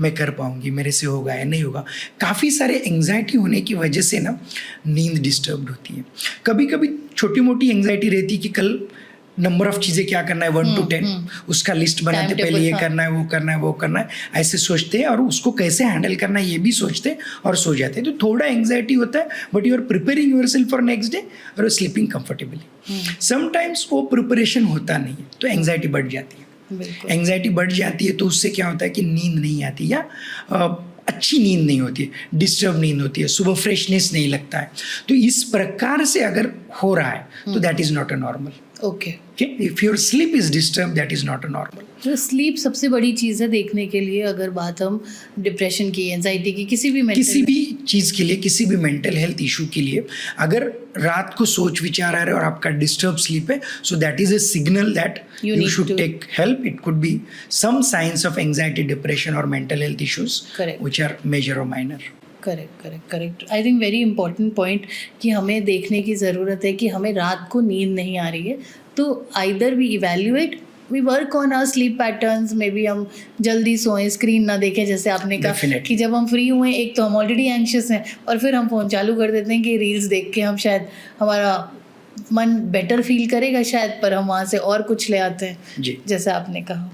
मैं कर पाऊंगी, मेरे से होगा या नहीं होगा. काफ़ी सारे एंग्जाइटी होने की वजह से ना नींद डिस्टर्ब होती है. कभी कभी छोटी मोटी एंग्जाइटी रहती है कि कल नंबर ऑफ चीज़ें क्या करना है 1 to 10, उसका लिस्ट बनाते पहले ये करना है, वो करना है, वो करना है, ऐसे सोचते हैं, और उसको कैसे हैंडल करना है ये भी सोचते हैं और सो जाते हैं. तो थोड़ा एंग्जाइटी होता है, but you are preparing yourself for next day और स्लीपिंग कंफर्टेबली. समटाइम्स वो प्रिपरेशन होता नहीं है, तो एंग्जाइटी बढ़ जाती है. एंग्जाइटी बढ़ जाती है तो उससे क्या होता है कि नींद नहीं आती, या अच्छी नींद नहीं होती है, डिस्टर्ब नींद होती है, सुबह फ्रेशनेस नहीं लगता है. तो इस प्रकार से अगर हो रहा है तो that is not a normal. Okay, if your sleep is disturb, that is not a normal. तो स्लीप सबसे बड़ी चीज़ है देखने के लिए, अगर बात हम डिप्रेशन की, एंजाइटी की, किसी भी चीज़ के लिए, किसी भी मेंटल हेल्थ इशू के लिए, अगर रात को सोच विचार आ रहा है और आपका डिस्टर्ब स्लीप है, so that is a signal that you should take help. It could be some signs of anxiety, depression और mental health issues which are major और minor. Correct. I think very important point कि हमें देखने की ज़रूरत है कि हमें रात को नींद नहीं आ रही है, तो either we evaluate, we work on our sleep patterns. Maybe हम जल्दी सोएं, स्क्रीन ना देखें, जैसे आपने कहा कि जब हम फ्री हुए, एक तो हम ऑलरेडी एंग्शियस हैं और फिर हम फ़ोन चालू कर देते हैं कि रील्स देख के हम शायद हमारा मन बेटर फील करेगा शायद, पर हम वहाँ से और कुछ ले आते हैं जी जैसे आपने कहा।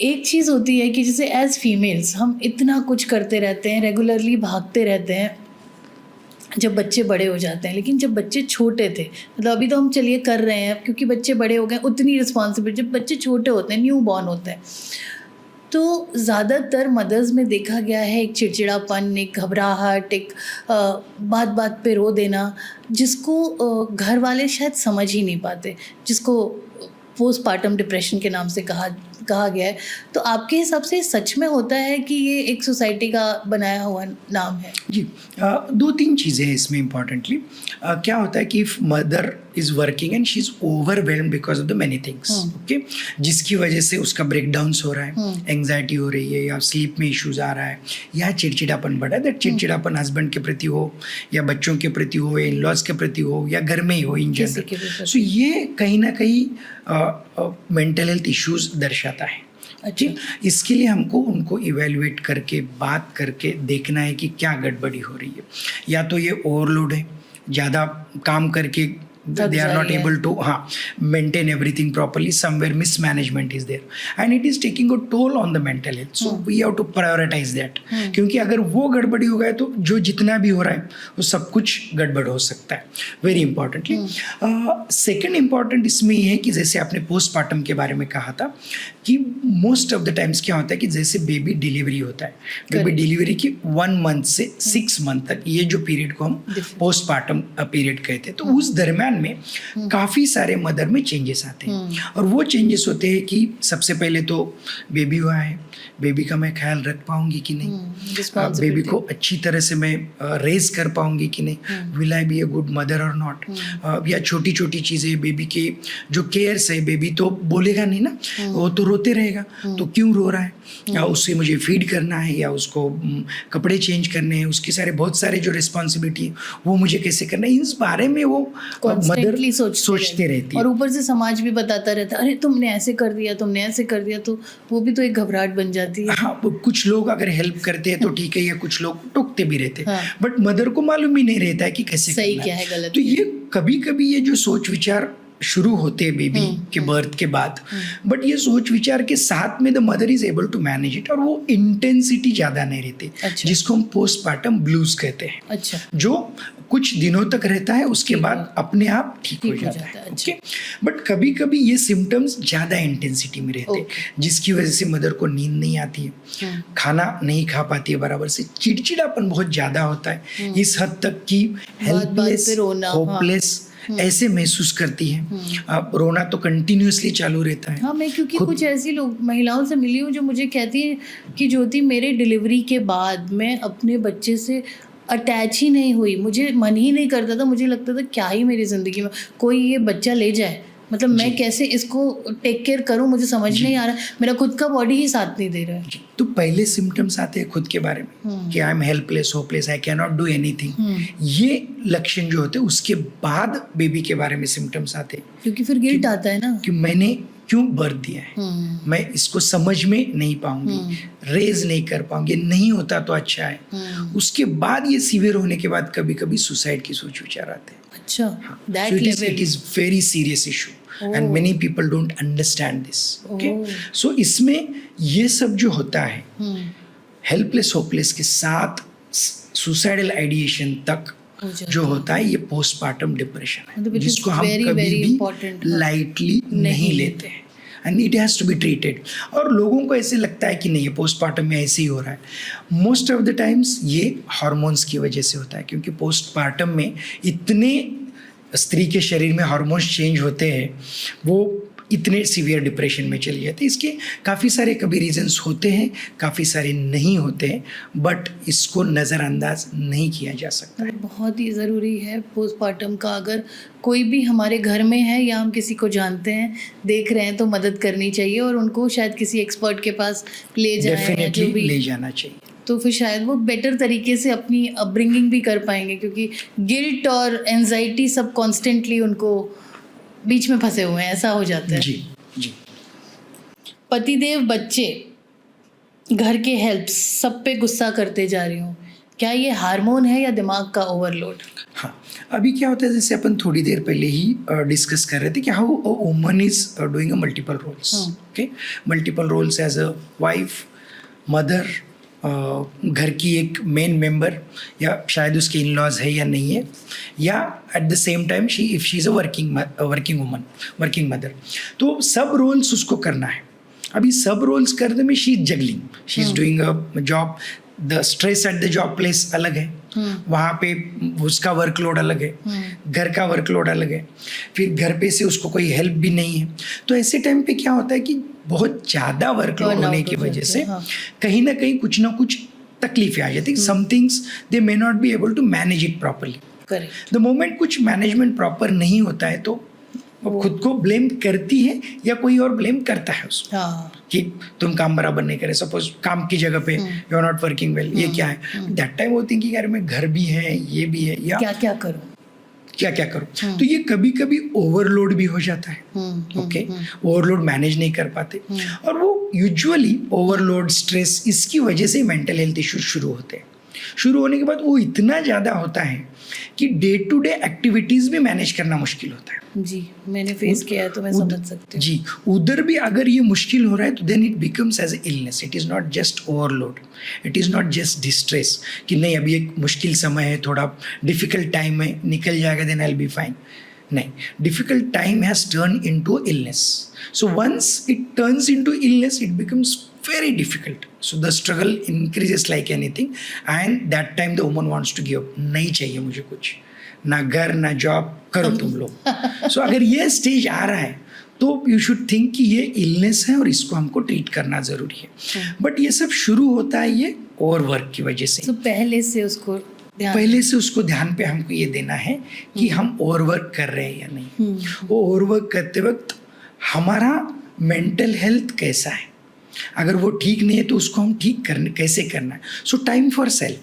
एक चीज़ होती है कि जैसे एज फीमेल्स हम इतना कुछ करते रहते हैं, रेगुलरली भागते रहते हैं जब बच्चे बड़े हो जाते हैं, लेकिन जब बच्चे छोटे थे, मतलब अभी तो हम चलिए कर रहे हैं क्योंकि बच्चे बड़े हो गए, उतनी रिस्पॉन्सिबिलिटी, जब बच्चे छोटे होते हैं, न्यू बॉर्न होते हैं, तो ज़्यादातर मदर्स में देखा गया है एक चिड़चिड़ापन, एक घबराहट, एक बात बात पे रो देना, जिसको घर वाले शायद समझ ही नहीं पाते, जिसको पोस्टपार्टम डिप्रेशन के नाम से कहा गया है। तो आपके हिसाब से सच में होता है कि ये एक सोसाइटी का बनाया हुआ नाम है? जी, 2-3 चीज़ें हैं इसमें इम्पॉर्टेंटली। क्या होता है कि if mother is working and she is overwhelmed because of the many things, okay, जिसकी वजह से उसका ब्रेकडाउन्स हो रहा है, एंग्जाइटी हो रही है, या स्लीप में इश्यूज आ रहा है, या चिड़चिड़ापन बढ़ा है। दैट चिड़चिड़ापन हस्बैंड के प्रति हो, या बच्चों के प्रति हो, या इन लॉज के प्रति हो, या घर में ही हो इन जनरल। सो ये कहीं ना कहीं मेंटल हेल्थ इश्यूज दर्शाता है। अच्छा, इसके लिए हमको उनको इवेल्युएट करके, बात करके देखना है कि क्या गड़बड़ी हो रही है। या तो ये ओवरलोड है, ज़्यादा काम करके they are not able to maintain everything properly, somewhere mismanagement is there and it is taking a toll on the mental health, so we have to prioritize that, क्योंकि अगर वो गड़बड़ी हो गया तो जो जितना भी हो रहा है वो सब कुछ गड़बड़ हो सकता है। वेरी इंपॉर्टेंटली सेकेंड इम्पॉर्टेंट इसमें ये है कि जैसे आपने पोस्टपार्टम के बारे में कहा था कि मोस्ट ऑफ द टाइम्स क्या होता है कि जैसे बेबी डिलीवरी होता है, बेबी डिलीवरी की 1 मंथ से 6 मंथ तक, ये जो पीरियड को हम पोस्टपार्टम पीरियड कहते हैं, तो उस दरम्यान में काफ़ी सारे मदर में चेंजेस आते हैं। और वो चेंजेस होते हैं कि सबसे पहले तो बेबी हुआ है, बेबी का मैं ख्याल रख पाऊंगी कि नहीं, बेबी को अच्छी तरह से मैं रेज कर पाऊंगी कि नहीं, will I be a good mother और नॉट, या छोटी छोटी चीज़ें, बेबी के जो केयर्स है, बेबी तो बोलेगा नहीं ना, वो तो रोते रहेगा, तो क्यों रो रहा है, या उससे मुझे फीड करना है, या उसको कपड़े चेंज करने हैं, उसके सारे बहुत सारे जो रिस्पॉन्सिबिलिटी है वो मुझे कैसे करना है, इस बारे में वो मदर सोचते रहती है। और ऊपर से समाज भी बताता रहता है, अरे तुमने ऐसे कर दिया, तुमने ऐसे कर दिया, तो वो भी तो एक घबराहट बन जाती है। हाँ, कुछ लोग अगर हेल्प करते हैं तो ठीक है, या कुछ लोग टोकते भी रहते हैं, बट मदर को मालूम ही नहीं रहता है कि कैसे सही क्या है, गलत। तो ये कभी कभी ये जो सोच विचार शुरू होते हैं बेबी के बर्थ के बाद, बट ये सोच विचार के साथ में the mother is able to manage it, और वो इंटेंसिटी ज़्यादा नहीं रहती। अच्छा। जिसको हम पोस्टपार्टम ब्लूज कहते हैं। अच्छा। जो कुछ दिनों तक रहता है, उसके बाद अपने आप ठीक हो जाता है। ओके, बट कभी कभी ये सिम्टम्स ज़्यादा इंटेंसिटी में रहते हैं, जिसकी वजह से मदर को नींद नहीं आती है, खाना नहीं खा पाती है बराबर से, चिड़चिड़ापन बहुत ज़्यादा होता है, इस हद तक कि हेल्पलेस, होपलेस ऐसे महसूस करती है। रोना तो कंटिन्यूअसली चालू रहता है। हाँ, मैं क्योंकि कुछ ऐसी महिलाओं से मिली हूँ जो मुझे कहती है कि ज्योति, मेरे डिलीवरी के बाद मैं अपने बच्चे से अटैच ही नहीं हुई, मुझे मन ही नहीं करता था, मुझे लगता था क्या ही मेरी ज़िंदगी में कोई ये बच्चा ले जाए, मतलब मैं कैसे इसको टेक केयर करूं, मुझे समझ नहीं आ रहा, मेरा खुद का बॉडी ही साथ नहीं दे रहा है। तो पहले सिम्टम्स आते हैं खुद के बारे में कि I am helpless, hopeless, I can not do anything, ये लक्षण जो होते हैं, उसके बाद बेबी के बारे में सिम्टम्स आते हैं, क्योंकि फिर गिल्ट आता है ना कि मैंने क्यों बर्थ दिया है, मैं इसको समझ में नहीं पाऊंगी, रेज नहीं कर पाऊंगी, नहीं होता तो अच्छा है। उसके बाद ये सीवियर होने के बाद कभी कभी सुसाइड की सोच विचार आते हैं। अच्छा, that level, it is very serious issue and many people don't understand this. Okay, so इसमें ये सब जो होता है, हेल्पलेस होपलेस के साथ सुसाइडल आइडिएशन तक जो होता है, ये पोस्टपार्टम डिप्रेशन है, जिसको हम कभी भी लाइटली नहीं लेते हैं, and it has to be treated. और लोगों को ऐसे लगता है कि नहीं, ये पोस्टपार्टम में ऐसे ही हो रहा है, मोस्ट ऑफ द टाइम्स ये हार्मोन्स की वजह से होता है, क्योंकि पोस्टपार्टम में इतने स्त्री के शरीर में हार्मोन्स चेंज होते हैं, वो इतने सीवियर डिप्रेशन में चली जाती है। इसके काफ़ी सारे कभी रीजंस होते हैं, काफ़ी सारे नहीं होते हैं, बट इसको नज़रअंदाज नहीं किया जा सकता है। बहुत ही ज़रूरी है पोस्टपार्टम का, अगर कोई भी हमारे घर में है या हम किसी को जानते हैं, देख रहे हैं, तो मदद करनी चाहिए और उनको शायद किसी एक्सपर्ट के पास ले जाएं, डेफिनेटली ले जाना चाहिए। तो फिर शायद वो बेटर तरीके से अपनी अपब्रिंगिंग भी कर पाएंगे, क्योंकि गिल्ट और एंजाइटी सब कॉन्स्टेंटली उनको बीच में फंसे हुए हैं, ऐसा हो जाता है। जी जी। पतिदेव, बच्चे, घर के हेल्प, सब पे गुस्सा करते जा रही हूँ क्या ये हार्मोन है या दिमाग का ओवरलोड? हाँ, अभी क्या होता है, जैसे अपन थोड़ी देर पहले ही डिस्कस कर रहे थे कि how a woman is doing a multiple roles, okay, multiple roles as a wife, mother, घर की एक मेन मेंबर, या शायद उसके इन लॉज है या नहीं है, या eight the same time if she is a working woman, working mother, तो सब रोल्स उसको करना है. अभी सब रोल्स करने में she is juggling, she is doing a job, the stress at the job place अलग है, वहाँ पे उसका वर्कलोड अलग है, घर का वर्कलोड अलग है, फिर घर पे से उसको कोई हेल्प भी नहीं है. तो ऐसे टाइम पे क्या होता है कि बहुत ज़्यादा वर्कलोड होने की वजह से कहीं ना कहीं कुछ ना कुछ तकलीफें आ जाती है. Some things they may not be able to manage it properly. The moment कुछ मैनेजमेंट प्रॉपर नहीं होता है तो वो खुद को ब्लेम करती है या कोई और ब्लेम करता है उसको, कि तुम काम बराबर नहीं करे. सपोज काम की जगह पे you are not working well, ये क्या है, दैट टाइम वो थिंकिंग यार मैं घर भी है, ये भी है, या क्या क्या करूँ. तो ये कभी कभी ओवरलोड भी हो जाता है. ओके, ओवरलोड मैनेज नहीं कर पाते, और वो यूजुअली ओवरलोड, स्ट्रेस, इसकी वजह से मेंटल हेल्थ इश्यूज शुरू होते हैं. शुरू होने के बाद वो इतना ज़्यादा होता है कि डे टू डे एक्टिविटीज़ भी मैनेज करना मुश्किल होता है. जी, मैंने फेस किया है तो मैं समझ सकती हूँ. जी, उधर भी अगर ये मुश्किल हो रहा है तो then it becomes as illness. It is not just overload, it is not just distress कि नहीं अभी एक मुश्किल समय है, थोड़ा डिफिकल्ट टाइम है, निकल जाएगा, then I will be fine. नहीं, difficult time has turned into illness. So once it turns into illness, it becomes very difficult. So the struggle increases like anything, and that time the woman wants to give up. नहीं चाहिए मुझे कुछ, ना घर ना job, करो तुम लोग. So अगर ये स्टेज आ रहा है तो यू शुड थिंक कि ये इलनेस है और इसको हमको ट्रीट करना ज़रूरी है. बट ये सब शुरू होता है ये ओवरवर्क की वजह से. तो पहले से उसको ध्यान पे हमको ये देना है कि हम ओवरवर्क कर रहे हैं या नहीं. वो ओवरवर्क करते वक्त हमारा मेंटल हेल्थ कैसा है, अगर वो ठीक नहीं है तो उसको हम ठीक करने कैसे करना है. सो time for self,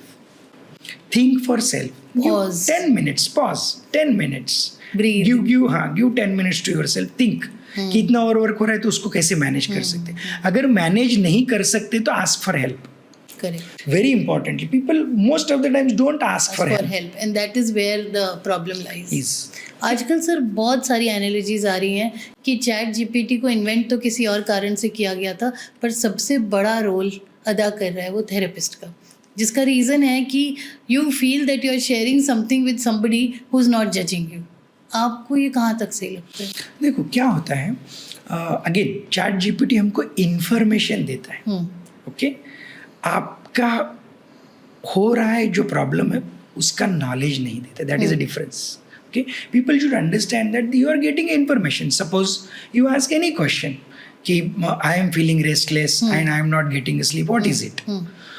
think for self, 10 minutes, pause, 10 minutes, give 10 minutes to yourself, think कि इतना ओवरवर्क हो रहा है तो उसको कैसे मैनेज कर सकते हैं. अगर मैनेज नहीं कर सकते तो ask for help. Correct. Very importantly, people most of the times don't ask for help, and that is where the problem lies. आजकल सर बहुत सारी एनालॉजीज आ रही हैं कि चैट जीपीटी को इन्वेंट तो किसी और कारण से किया गया था, पर सबसे बड़ा रोल अदा कर रहा है वो थेरेपिस्ट का, जिसका रीज़न है कि you feel that you are sharing something with somebody who is not judging you. आपको ये कहाँ तक सही लगता है? देखो क्या होता है, अगेन चैट जीपीटी हमको इन्फॉर्मेशन देता है. ओके, आपका हो रहा है जो प्रॉब्लम है उसका नॉलेज नहीं देता. That is a difference. Okay, people should understand that you are getting information. Suppose you ask any question कि I am feeling restless and I am not getting sleep, what is it?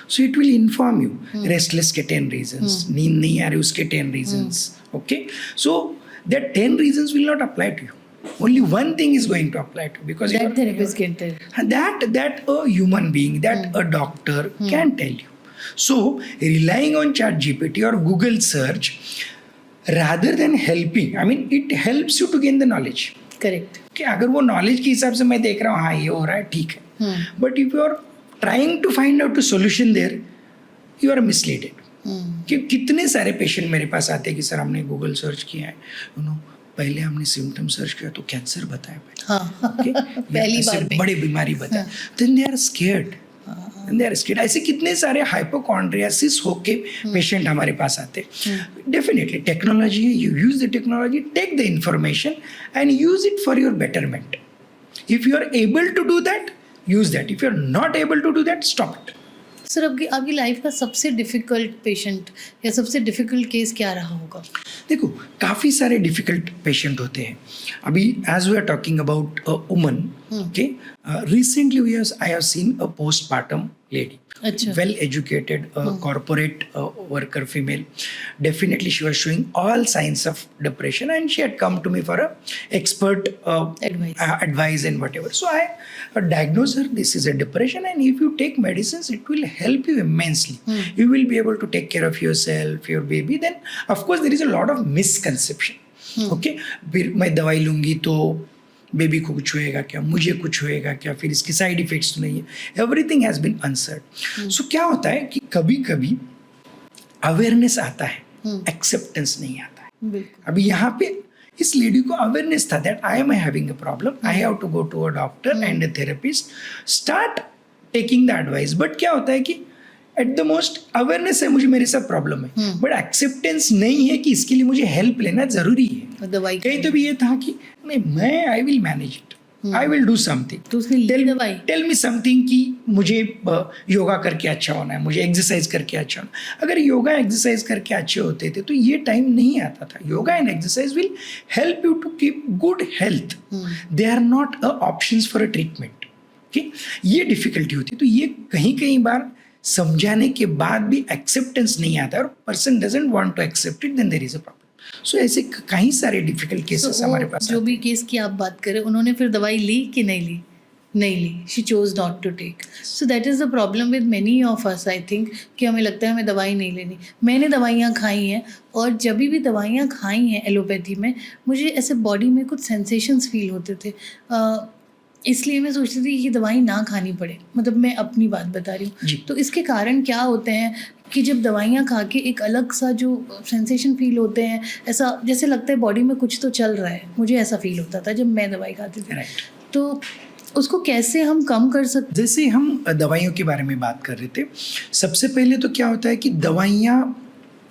So it will inform you. Restless के 10 reasons, नींद नहीं आ रही उसके 10 reasons. Okay, so that 10 reasons will not apply to you. Only one thing is going to apply to, because that therapist can tell. That a human being, that a doctor can tell you. So relying on chat GPT or Google search rather than helping, I mean it helps you to gain the knowledge. Correct. कि अगर वो knowledge के हिसाब से मैं देख रहा हूँ हाँ ये हो रहा है ठीक है, but if you are trying to find out a solution there, you are misleaded. कि कितने सारे पेशेंट मेरे पास आते हैं कि सर हमने गूगल सर्च किया है, पहले हमने सिम्टम सर्च किया तो कैंसर बताया पहले, पहली बार बड़ी बीमारी बताया, देन दे आर स्केयर्ड. ऐसे कितने सारे हाइपोकॉन्ड्रियासिस होके पेशेंट हमारे पास आते हैं. डेफिनेटली टेक्नोलॉजी है, you use the technology, take the information and use it for your betterment. If you are able to do that, use that. If you are not able to do that, stop it. Sir आपकी life का सबसे difficult patient या सबसे difficult case क्या रहा होगा? देखो काफ़ी सारे डिफ़िकल्ट पेशेंट होते हैं. अभी as we are talking about a woman, okay, recently I have seen a postpartum lady, well educated, corporate worker female. Definitely she was showing all signs of depression and she had come to me for a expert advice and whatever. So I diagnosed her, this is a depression, and if you take medicines it will help you immensely. You will be able to take care of yourself, your baby. Then of course there is a lot of misconception. Okay, मैं दवाई लूँगी तो baby को कुछ होएगा क्या, मुझे कुछ होएगा क्या, फिर इसके साइड इफेक्ट्स तो नहीं है. Everything has been answered. So क्या होता है कि कभी कभी अवेयरनेस आता है, एक्सेप्टेंस नहीं आता है। बिल्कुल। अभी यहाँ पे इस लेडी को अवेयरनेस था that I am having a problem, I have to go to a doctor and a therapist, start taking the advice. But क्या होता है कि एट द मोस्ट अवेयरनेस है, मुझे मेरे साथ प्रॉब्लम है, बट एक्सेप्टेंस नहीं है कि इसके लिए मुझे हेल्प लेना जरूरी है। दवाई कहीं तो भी ये था कि नहीं, मैं I will manage it, I will do something. तो उसने ली दवाई। टेल मी समथिंग कि मुझे योगा करके अच्छा होना है, मुझे एक्सरसाइज करके अच्छा होना है। अगर योगा एक्सरसाइज करके अच्छे होते थे तो ये टाइम नहीं आता था। Yoga and exercise will help you to keep good health, they are not a options for a treatment. Okay, ये डिफिकल्टी होती है। तो ये कहीं बार समझाने के बाद भी एक्सेप्टेंस नहीं आता और person doesn't want to accept it, then there is a problem. So ऐसे कई सारे डिफिकल्ट केसेस हमारे पास जो भी केस की आप बात करें, उन्होंने फिर दवाई ली कि नहीं ली? नहीं ली, she chose not to take. So that is the problem with many of us, I think, कि हमें लगता है हमें दवाई नहीं लेनी। मैंने दवाइयाँ खाई हैं, और जब भी दवाइयाँ खाई हैं एलोपैथी में, मुझे ऐसे बॉडी में कुछ सेंसेशंस फील होते थे। इसलिए मैं सोचती थी कि दवाई ना खानी पड़े। मतलब मैं अपनी बात बता रही हूँ। तो इसके कारण क्या होते हैं कि जब दवाइयाँ खा के एक अलग सा जो सेंसेशन फील होते हैं, ऐसा जैसे लगता है बॉडी में कुछ तो चल रहा है। मुझे ऐसा फील होता था जब मैं दवाई खाती थी। तो उसको कैसे हम कम कर सकते? जैसे हम दवाइयों के बारे में बात कर रहे थे, सबसे पहले तो क्या होता है कि दवाइयाँ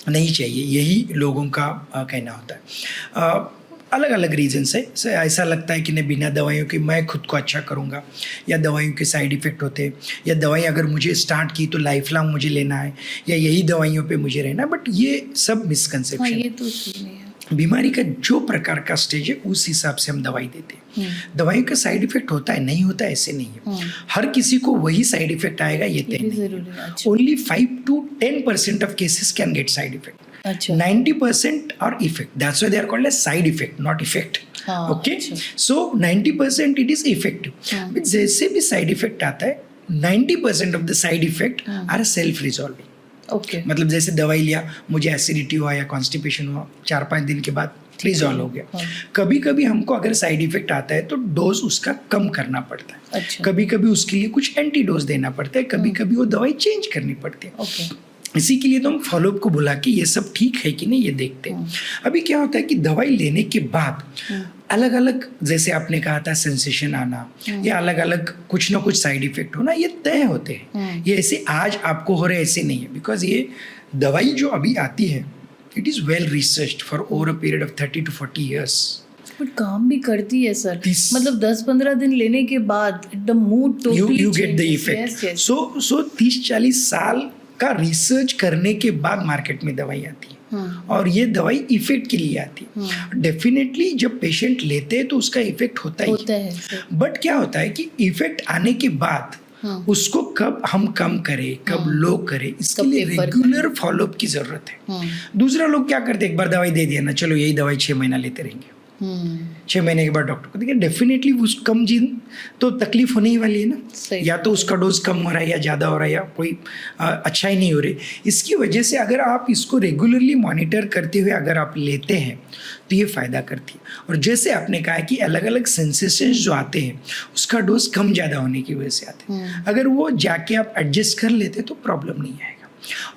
नहीं चाहिए, यही लोगों का कहना होता है। अलग अलग रीजंस है। ऐसा लगता है कि नहीं, बिना दवाइयों के मैं खुद को अच्छा करूँगा, या दवाइयों के साइड इफ़ेक्ट होते हैं, या दवाई अगर मुझे स्टार्ट की तो लाइफ लॉन्ग मुझे लेना है, या यही दवाइयों पे मुझे रहना है। बट ये सब मिसकंसेप्शन है। ये तो सही नहीं है। बीमारी का जो प्रकार का स्टेज है उस हिसाब से हम दवाई देते हैं। दवाइयों का साइड इफेक्ट होता है, नहीं होता ऐसे नहीं है। हर किसी को वही साइड इफेक्ट आएगा ये तय नहीं। Only 5 to 10% of cases can get side effect. 90% are effect. That's why they are called as side effect, not effect. Okay? So 90% it is effective. But जैसे भी side effect आता है, 90% of the side effect are self-resolving. Okay. मतलब जैसे दवाई लिया, मुझे acidity हुआ या कॉन्स्टिपेशन हुआ, 4-5 दिन के बाद रिजॉल्व हो गया। कभी कभी हमको अगर साइड इफेक्ट आता है तो डोज उसका कम करना पड़ता है। कभी कभी उसके लिए कुछ एंटी डोज देना पड़ता है, कभी कभी वो दवाई चेंज करनी पड़ती है। इसी के लिए तो हम फॉलोअप को बुला के ये सब ठीक है कि नहीं ये देखते हैं। अभी क्या होता है कि दवाई लेने के बाद अलग अलग, जैसे आपने कहा था, सेंसेशन आना या अलग अलग कुछ ना कुछ साइड इफेक्ट होना, ये तय होते हैं। ये ऐसे आज आपको हो रहे ऐसे नहीं है, बिकॉज ये दवाई जो अभी आती है it is well researched for over a period of 30 to 40 years। But काम भी करती है सर। मतलब 10-15 दिन लेने के बाद the mood totally you get the effect. So 30-40 साल का रिसर्च करने के बाद मार्केट में दवाई आती है, और ये दवाई इफेक्ट के लिए आती है। डेफिनेटली जब पेशेंट लेते हैं तो उसका इफेक्ट होता है। बट क्या होता है कि इफेक्ट आने के बाद उसको कब हम कम करें, कब लो करें, इसके लिए रेगुलर फॉलोअप की जरूरत है। दूसरा लोग क्या करते हैं, एक बार दवाई दे दिया ना, चलो यही दवाई 6 महीना लेते रहेंगे। 6 महीने के बाद डॉक्टर को देखिए, डेफिनेटली उस कम जिन तो तकलीफ होने ही वाली है ना। या तो उसका डोज कम हो रहा है, या ज़्यादा हो रहा है, या कोई अच्छा ही नहीं हो रही। इसकी वजह से अगर आप इसको रेगुलरली मॉनिटर करते हुए अगर आप लेते हैं तो ये फ़ायदा करती है। और जैसे आपने कहा कि अलग अलग सेंसेशंस जो आते हैं उसका डोज कम ज़्यादा होने की वजह से आते हैं, अगर वो जाके आप एडजस्ट कर लेते तो प्रॉब्लम नहीं आएगा।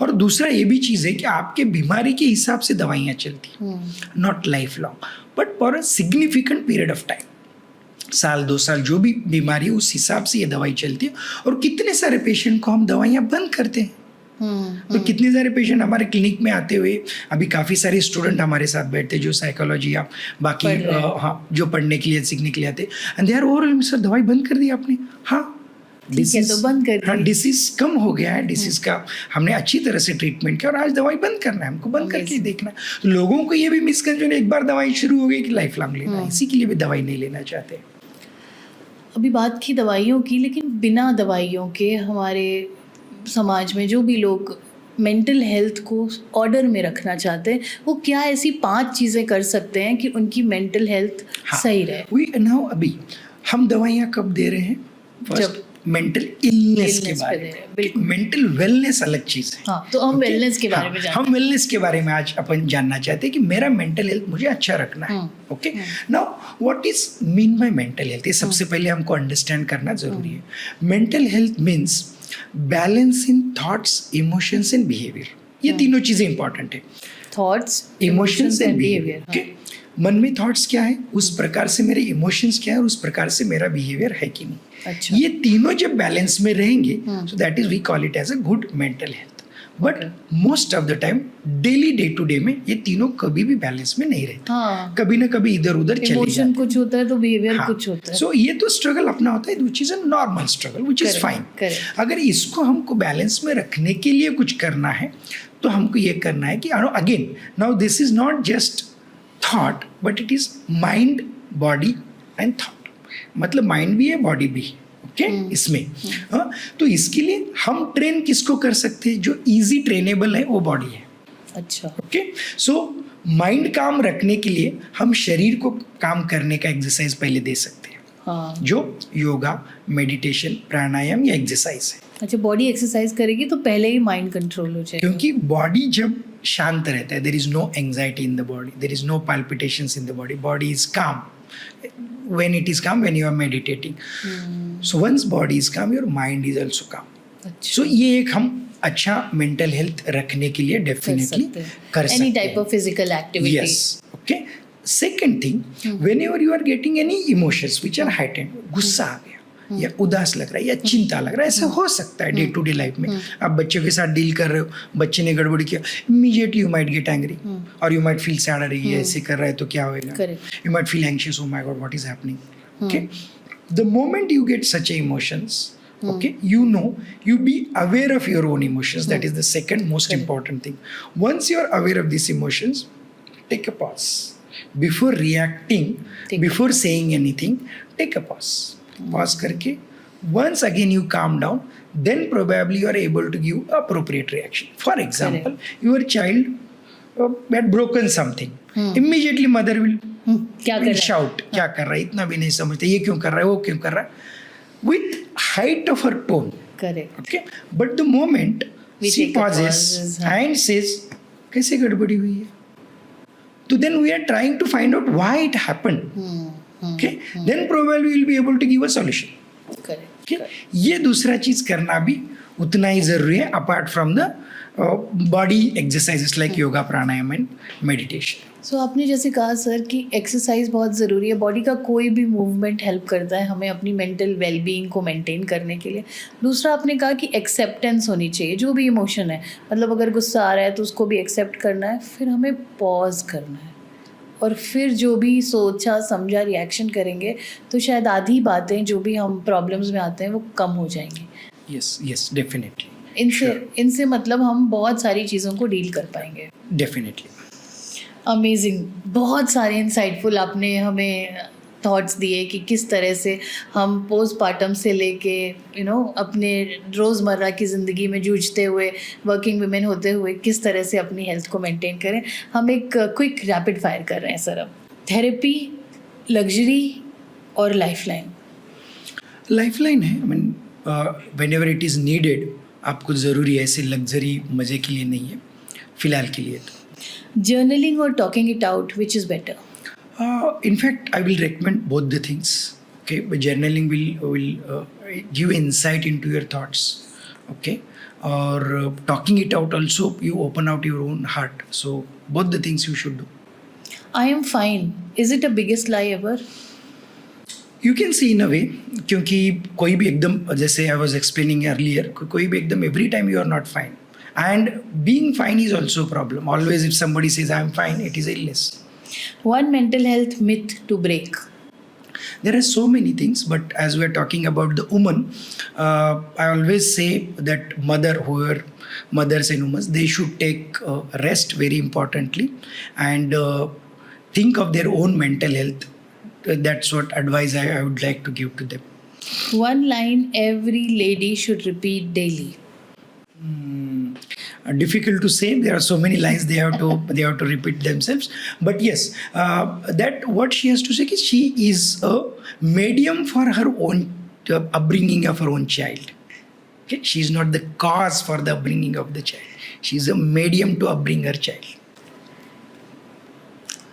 और दूसरा ये भी चीज़ है कि आपके बीमारी के हिसाब से दवाइयाँ चलती हैं, not life long but for a significant period of time. 1-2 साल जो भी बीमारी है उस हिसाब से ये दवाई चलती है। और कितने सारे पेशेंट को हम दवाइयाँ बंद करते हैं। तो कितने सारे पेशेंट हमारे क्लिनिक में आते हुए, अभी काफ़ी सारे स्टूडेंट हमारे साथ बैठते जो साइकोलॉजी या बाकी जो पढ़ने के लिए सीखने के लिए आते, and they are overwhelmed, sir दवाई बंद कर दी आपने। डिसीज तो बंद कर, हाँ डिसीज कम हो गया है, डिसीज का हमने अच्छी तरह से ट्रीटमेंट किया और आज दवाई बंद करना है, हमको बंद करके देखना है। लोगों को ये भी मिसकंसेप्शन, एक बार दवाई शुरू हो गई कि लाइफ लॉन्ग लेना है, इसी के लिए भी दवाई नहीं लेना चाहते। अभी बात की दवाइयों की, लेकिन बिना दवाइयों के हमारे समाज में जो भी लोग मेंटल हेल्थ को ऑर्डर में रखना चाहते हैं, वो क्या ऐसी 5 चीज़ें कर सकते हैं कि उनकी मेंटल हेल्थ सही रहे? अभी हम दवाइयाँ कब दे रहे हैं? जब मेंटल इलनेस के बारे में। मेंटल वेलनेस अलग चीज़ है। तो हम वेलनेस के बारे में हम वेलनेस के बारे में आज अपन जानना चाहते हैं कि मेरा मेंटल हेल्थ मुझे अच्छा रखना है। Okay, now what is mean by mental health? ये सबसे पहले हमको अंडरस्टैंड करना जरूरी है। Mental health means balance in thoughts, emotions and behaviour. ये तीनों चीज़ें इंपॉर्टेंट है. Thoughts, emotions and behaviour. Behaviour. मन में थॉट्स क्या है, उस प्रकार से मेरे इमोशंस क्या है, उस प्रकार से मेरा बिहेवियर है कि नहीं. अच्छा. ये तीनों जब बैलेंस में रहेंगे, so that is we call it as a good mental health. But most of the time daily day to day में ये तीनों कभी भी बैलेंस में नहीं रहते. हाँ. कभी ना कभी इधर उधर चले इमोशन जाते. कुछ होता है तो बिहेवियर कुछ होता है. सो ये तो स्ट्रगल अपना होता है, which is a normal struggle, which is Correct, fine. correct. अगर इसको हमको बैलेंस में रखने के लिए कुछ करना है तो हमको ये करना है कि again now this is not just thought but it is mind, body and thought. मतलब माइंड भी है, बॉडी भी है. ओके, इसमें हाँ. तो इसके लिए हम ट्रेन किसको कर सकते हैं, जो इजी ट्रेनेबल है वो बॉडी है. अच्छा. ओके, सो माइंड काम रखने के लिए हम शरीर को काम करने का एक्सरसाइज पहले दे सकते हैं. हाँ. जो योगा, मेडिटेशन, प्राणायाम या एक्सरसाइज है. अच्छा, बॉडी एक्सरसाइज करेगी तो पहले ही माइंड कंट्रोल हो जाएगा. क्योंकि बॉडी जब शांत रहता है, there is no anxiety in the body, there is no palpitations in the body, body is calm. when it is calm, when you are meditating. So once body is calm, your mind is also calm. अच्छा. So ये एक हम अच्छा mental health रखने के लिए definitely कर सकते हैं. Any type of physical activity. Yes. Okay. Second thing, whenever you are getting any emotions which are heightened, गुस्सा आ गया या उदास लग रहा है या चिंता लग रहा है, ऐसा हो सकता है डे टू डे लाइफ में. आप बच्चों के साथ डील कर रहे हो, बच्चे ने गड़बड़ी किया, immediately you might get angry और यू माइट फील सैड. अरे ये ऐसे कर रहा है तो क्या होएगा. You might feel anxious, O my god what is happening. Okay, the moment you get such emotions, okay, you be aware of your own emotions. That is the second most important thing. Once you are aware of these emotions, take a pause before reacting, before saying anything. Take a pause. Pause करके once again you calm down, then probably you are able to give appropriate reaction. For example, your child had broken something. Immediately mother will shout, क्या कर रहा है, इतना भी नहीं समझते, ये क्यों कर रहा है, वो क्यों कर रहा है, with height of her tone. Correct. Okay, but the moment she pauses and says, कैसे गड़बड़ी हुई है, तो then we are trying to find out why it happened. Okay, then probably we will be able to give a solution. Correct. Okay, ये दूसरा चीज करना भी उतना ही जरूरी है, apart from the body exercises like yoga, pranayam and meditation. सो आपने जैसे कहा सर कि एक्सरसाइज बहुत ज़रूरी है, बॉडी का कोई भी मूवमेंट हेल्प करता है हमें अपनी मेंटल वेलबीइंग को मेंटेन करने के लिए. दूसरा आपने कहा कि एक्सेप्टेंस होनी चाहिए, जो भी इमोशन है, मतलब अगर गुस्सा आ रहा है तो उसको भी एक्सेप्ट करना है, फिर हमें पॉज करना है और फिर जो भी सोचा समझा रिएक्शन करेंगे तो शायद आधी बातें जो भी हम प्रॉब्लम्स में आते हैं वो कम हो जाएंगी. Yes, definitely. इनसे मतलब हम बहुत सारी चीज़ों को डील कर पाएंगे. Definitely. अमेजिंग, बहुत सारे इंसाइटफुल आपने हमें थॉट्स दिए कि किस तरह से हम पोस्टपार्टम से लेके अपने रोज़मर्रा की ज़िंदगी में जूझते हुए वर्किंग वुमेन होते हुए किस तरह से अपनी हेल्थ को मेंटेन करें. हम एक क्विक रैपिड फायर कर रहे हैं सर. अब थेरेपी, लग्जरी और लाइफलाइन. लाइफलाइन है, I mean whenever it is needed. आपको ज़रूरी है, ऐसे लग्जरी मज़े के लिए नहीं है फ़िलहाल के लिए. तो जर्नलिंग और talking it out, which is better? In fact, I will recommend both the things. Okay, but journaling will give insight into your thoughts. Okay, or talking it out also, you open out your own heart. So both the things you should do. I am fine. Is it the biggest lie ever? You can see in a way, क्योंकि कोई भी एकदम, जैसे I was explaining earlier, कोई भी एकदम every time you are not fine. And being fine is also a problem. Always if somebody says I am fine, it is illness. One mental health myth to break. There are so many things, but as we are talking about the woman, I always say that whoever mothers and women, they should take rest very importantly and think of their own mental health. That's what advice I would like to give to them. One line every lady should repeat daily. Difficult to say. There are so many lines they have to repeat themselves. But yes, that what she has to say is she is a medium for her own upbringing of her own child. Okay? She is not the cause for the upbringing of the child. She is a medium to upbring her child.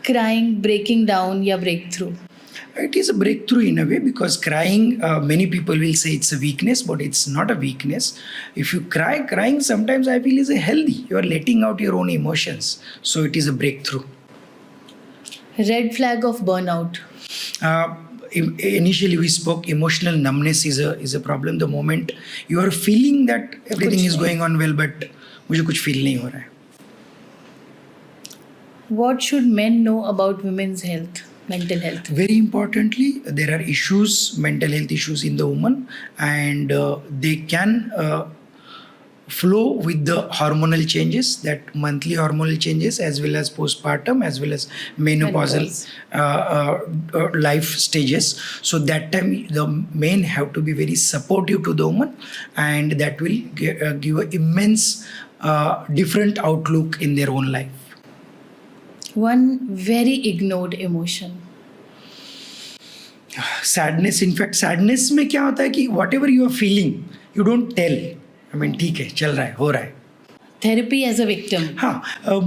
Crying, breaking down या breakthrough. It is a breakthrough in a way because crying, many people will say it's a weakness, but it's not a weakness. If you crying sometimes I feel is a healthy. You are letting out your own emotions. So it is a breakthrough. Red flag of burnout. Initially we spoke emotional numbness is a problem. The moment you are feeling that everything is going on well, but मुझे कुछ feel नहीं हो रहा है. What should men know about women's health, mental health? Very importantly, there are issues, mental health issues in the woman, and they can flow with the hormonal changes, that monthly hormonal changes, as well as postpartum, as well as menopausal life stages. So that time the men have to be very supportive to the woman, and that will give an immense different outlook in their own life. One very ignored emotion. Sadness. In fact, sadness में क्या होता है कि whatever you are feeling, you don't tell. I mean, ठीक है, चल रहा है, हो रहा है. Therapy as a victim. हाँ,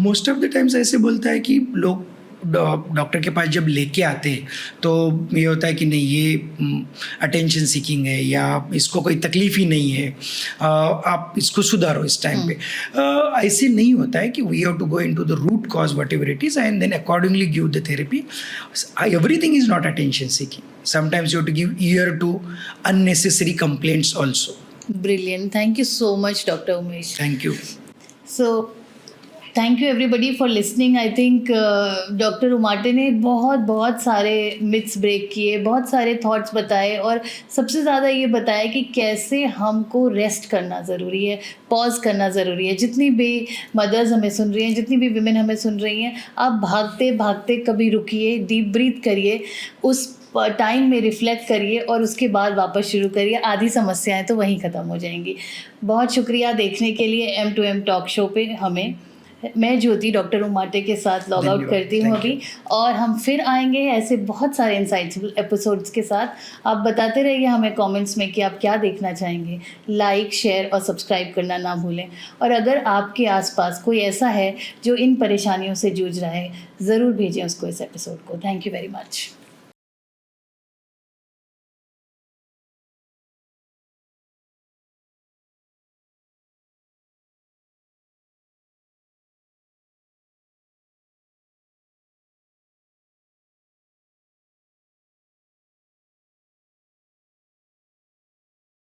मोस्ट ऑफ द टाइम्स ऐसे बोलता है कि लोग डॉक्टर के पास जब लेके आते हैं तो ये होता है कि नहीं, ये अटेंशन सीकिंग है या इसको कोई तकलीफ ही नहीं है, आप इसको सुधारो इस टाइम पे. ऐसे नहीं होता है कि we have to go into the root cause whatever it is and then accordingly give the therapy. Everything is not attention seeking. Sometimes you have to give ear to unnecessary complaints also. Brilliant. Thank you so much, Dr. Umesh. Thank you. So, thank you everybody for listening. I think doctor Umate ने बहुत सारे myths break किए, बहुत सारे thoughts बताए, और सबसे ज़्यादा ये बताया कि कैसे हमको रेस्ट करना ज़रूरी है, पॉज करना ज़रूरी है. जितनी भी मदर्स हमें सुन रही हैं, जितनी भी विमेन हमें सुन रही हैं, आप भागते भागते कभी रुकिए, डीप ब्रीथ करिए, उस टाइम में रिफ्लेक्ट करिए और उसके बाद वापस शुरू करिए. आधी समस्याएं तो वहीं ख़त्म हो जाएंगी. बहुत शुक्रिया देखने के लिए M2M टॉक शो पे हमें. मैं ज्योति डॉक्टर उमाटे के साथ लॉग आउट करती हूँ अभी, और हम फिर आएंगे ऐसे बहुत सारे इंसाइट्सफुल एपिसोड्स के साथ. आप बताते रहिए हमें कमेंट्स में कि आप क्या देखना चाहेंगे. लाइक, शेयर और सब्सक्राइब करना ना भूलें. और अगर आपके आसपास कोई ऐसा है जो इन परेशानियों से जूझ रहा है, ज़रूर भेजें उसको इस एपिसोड को. Thank you very much.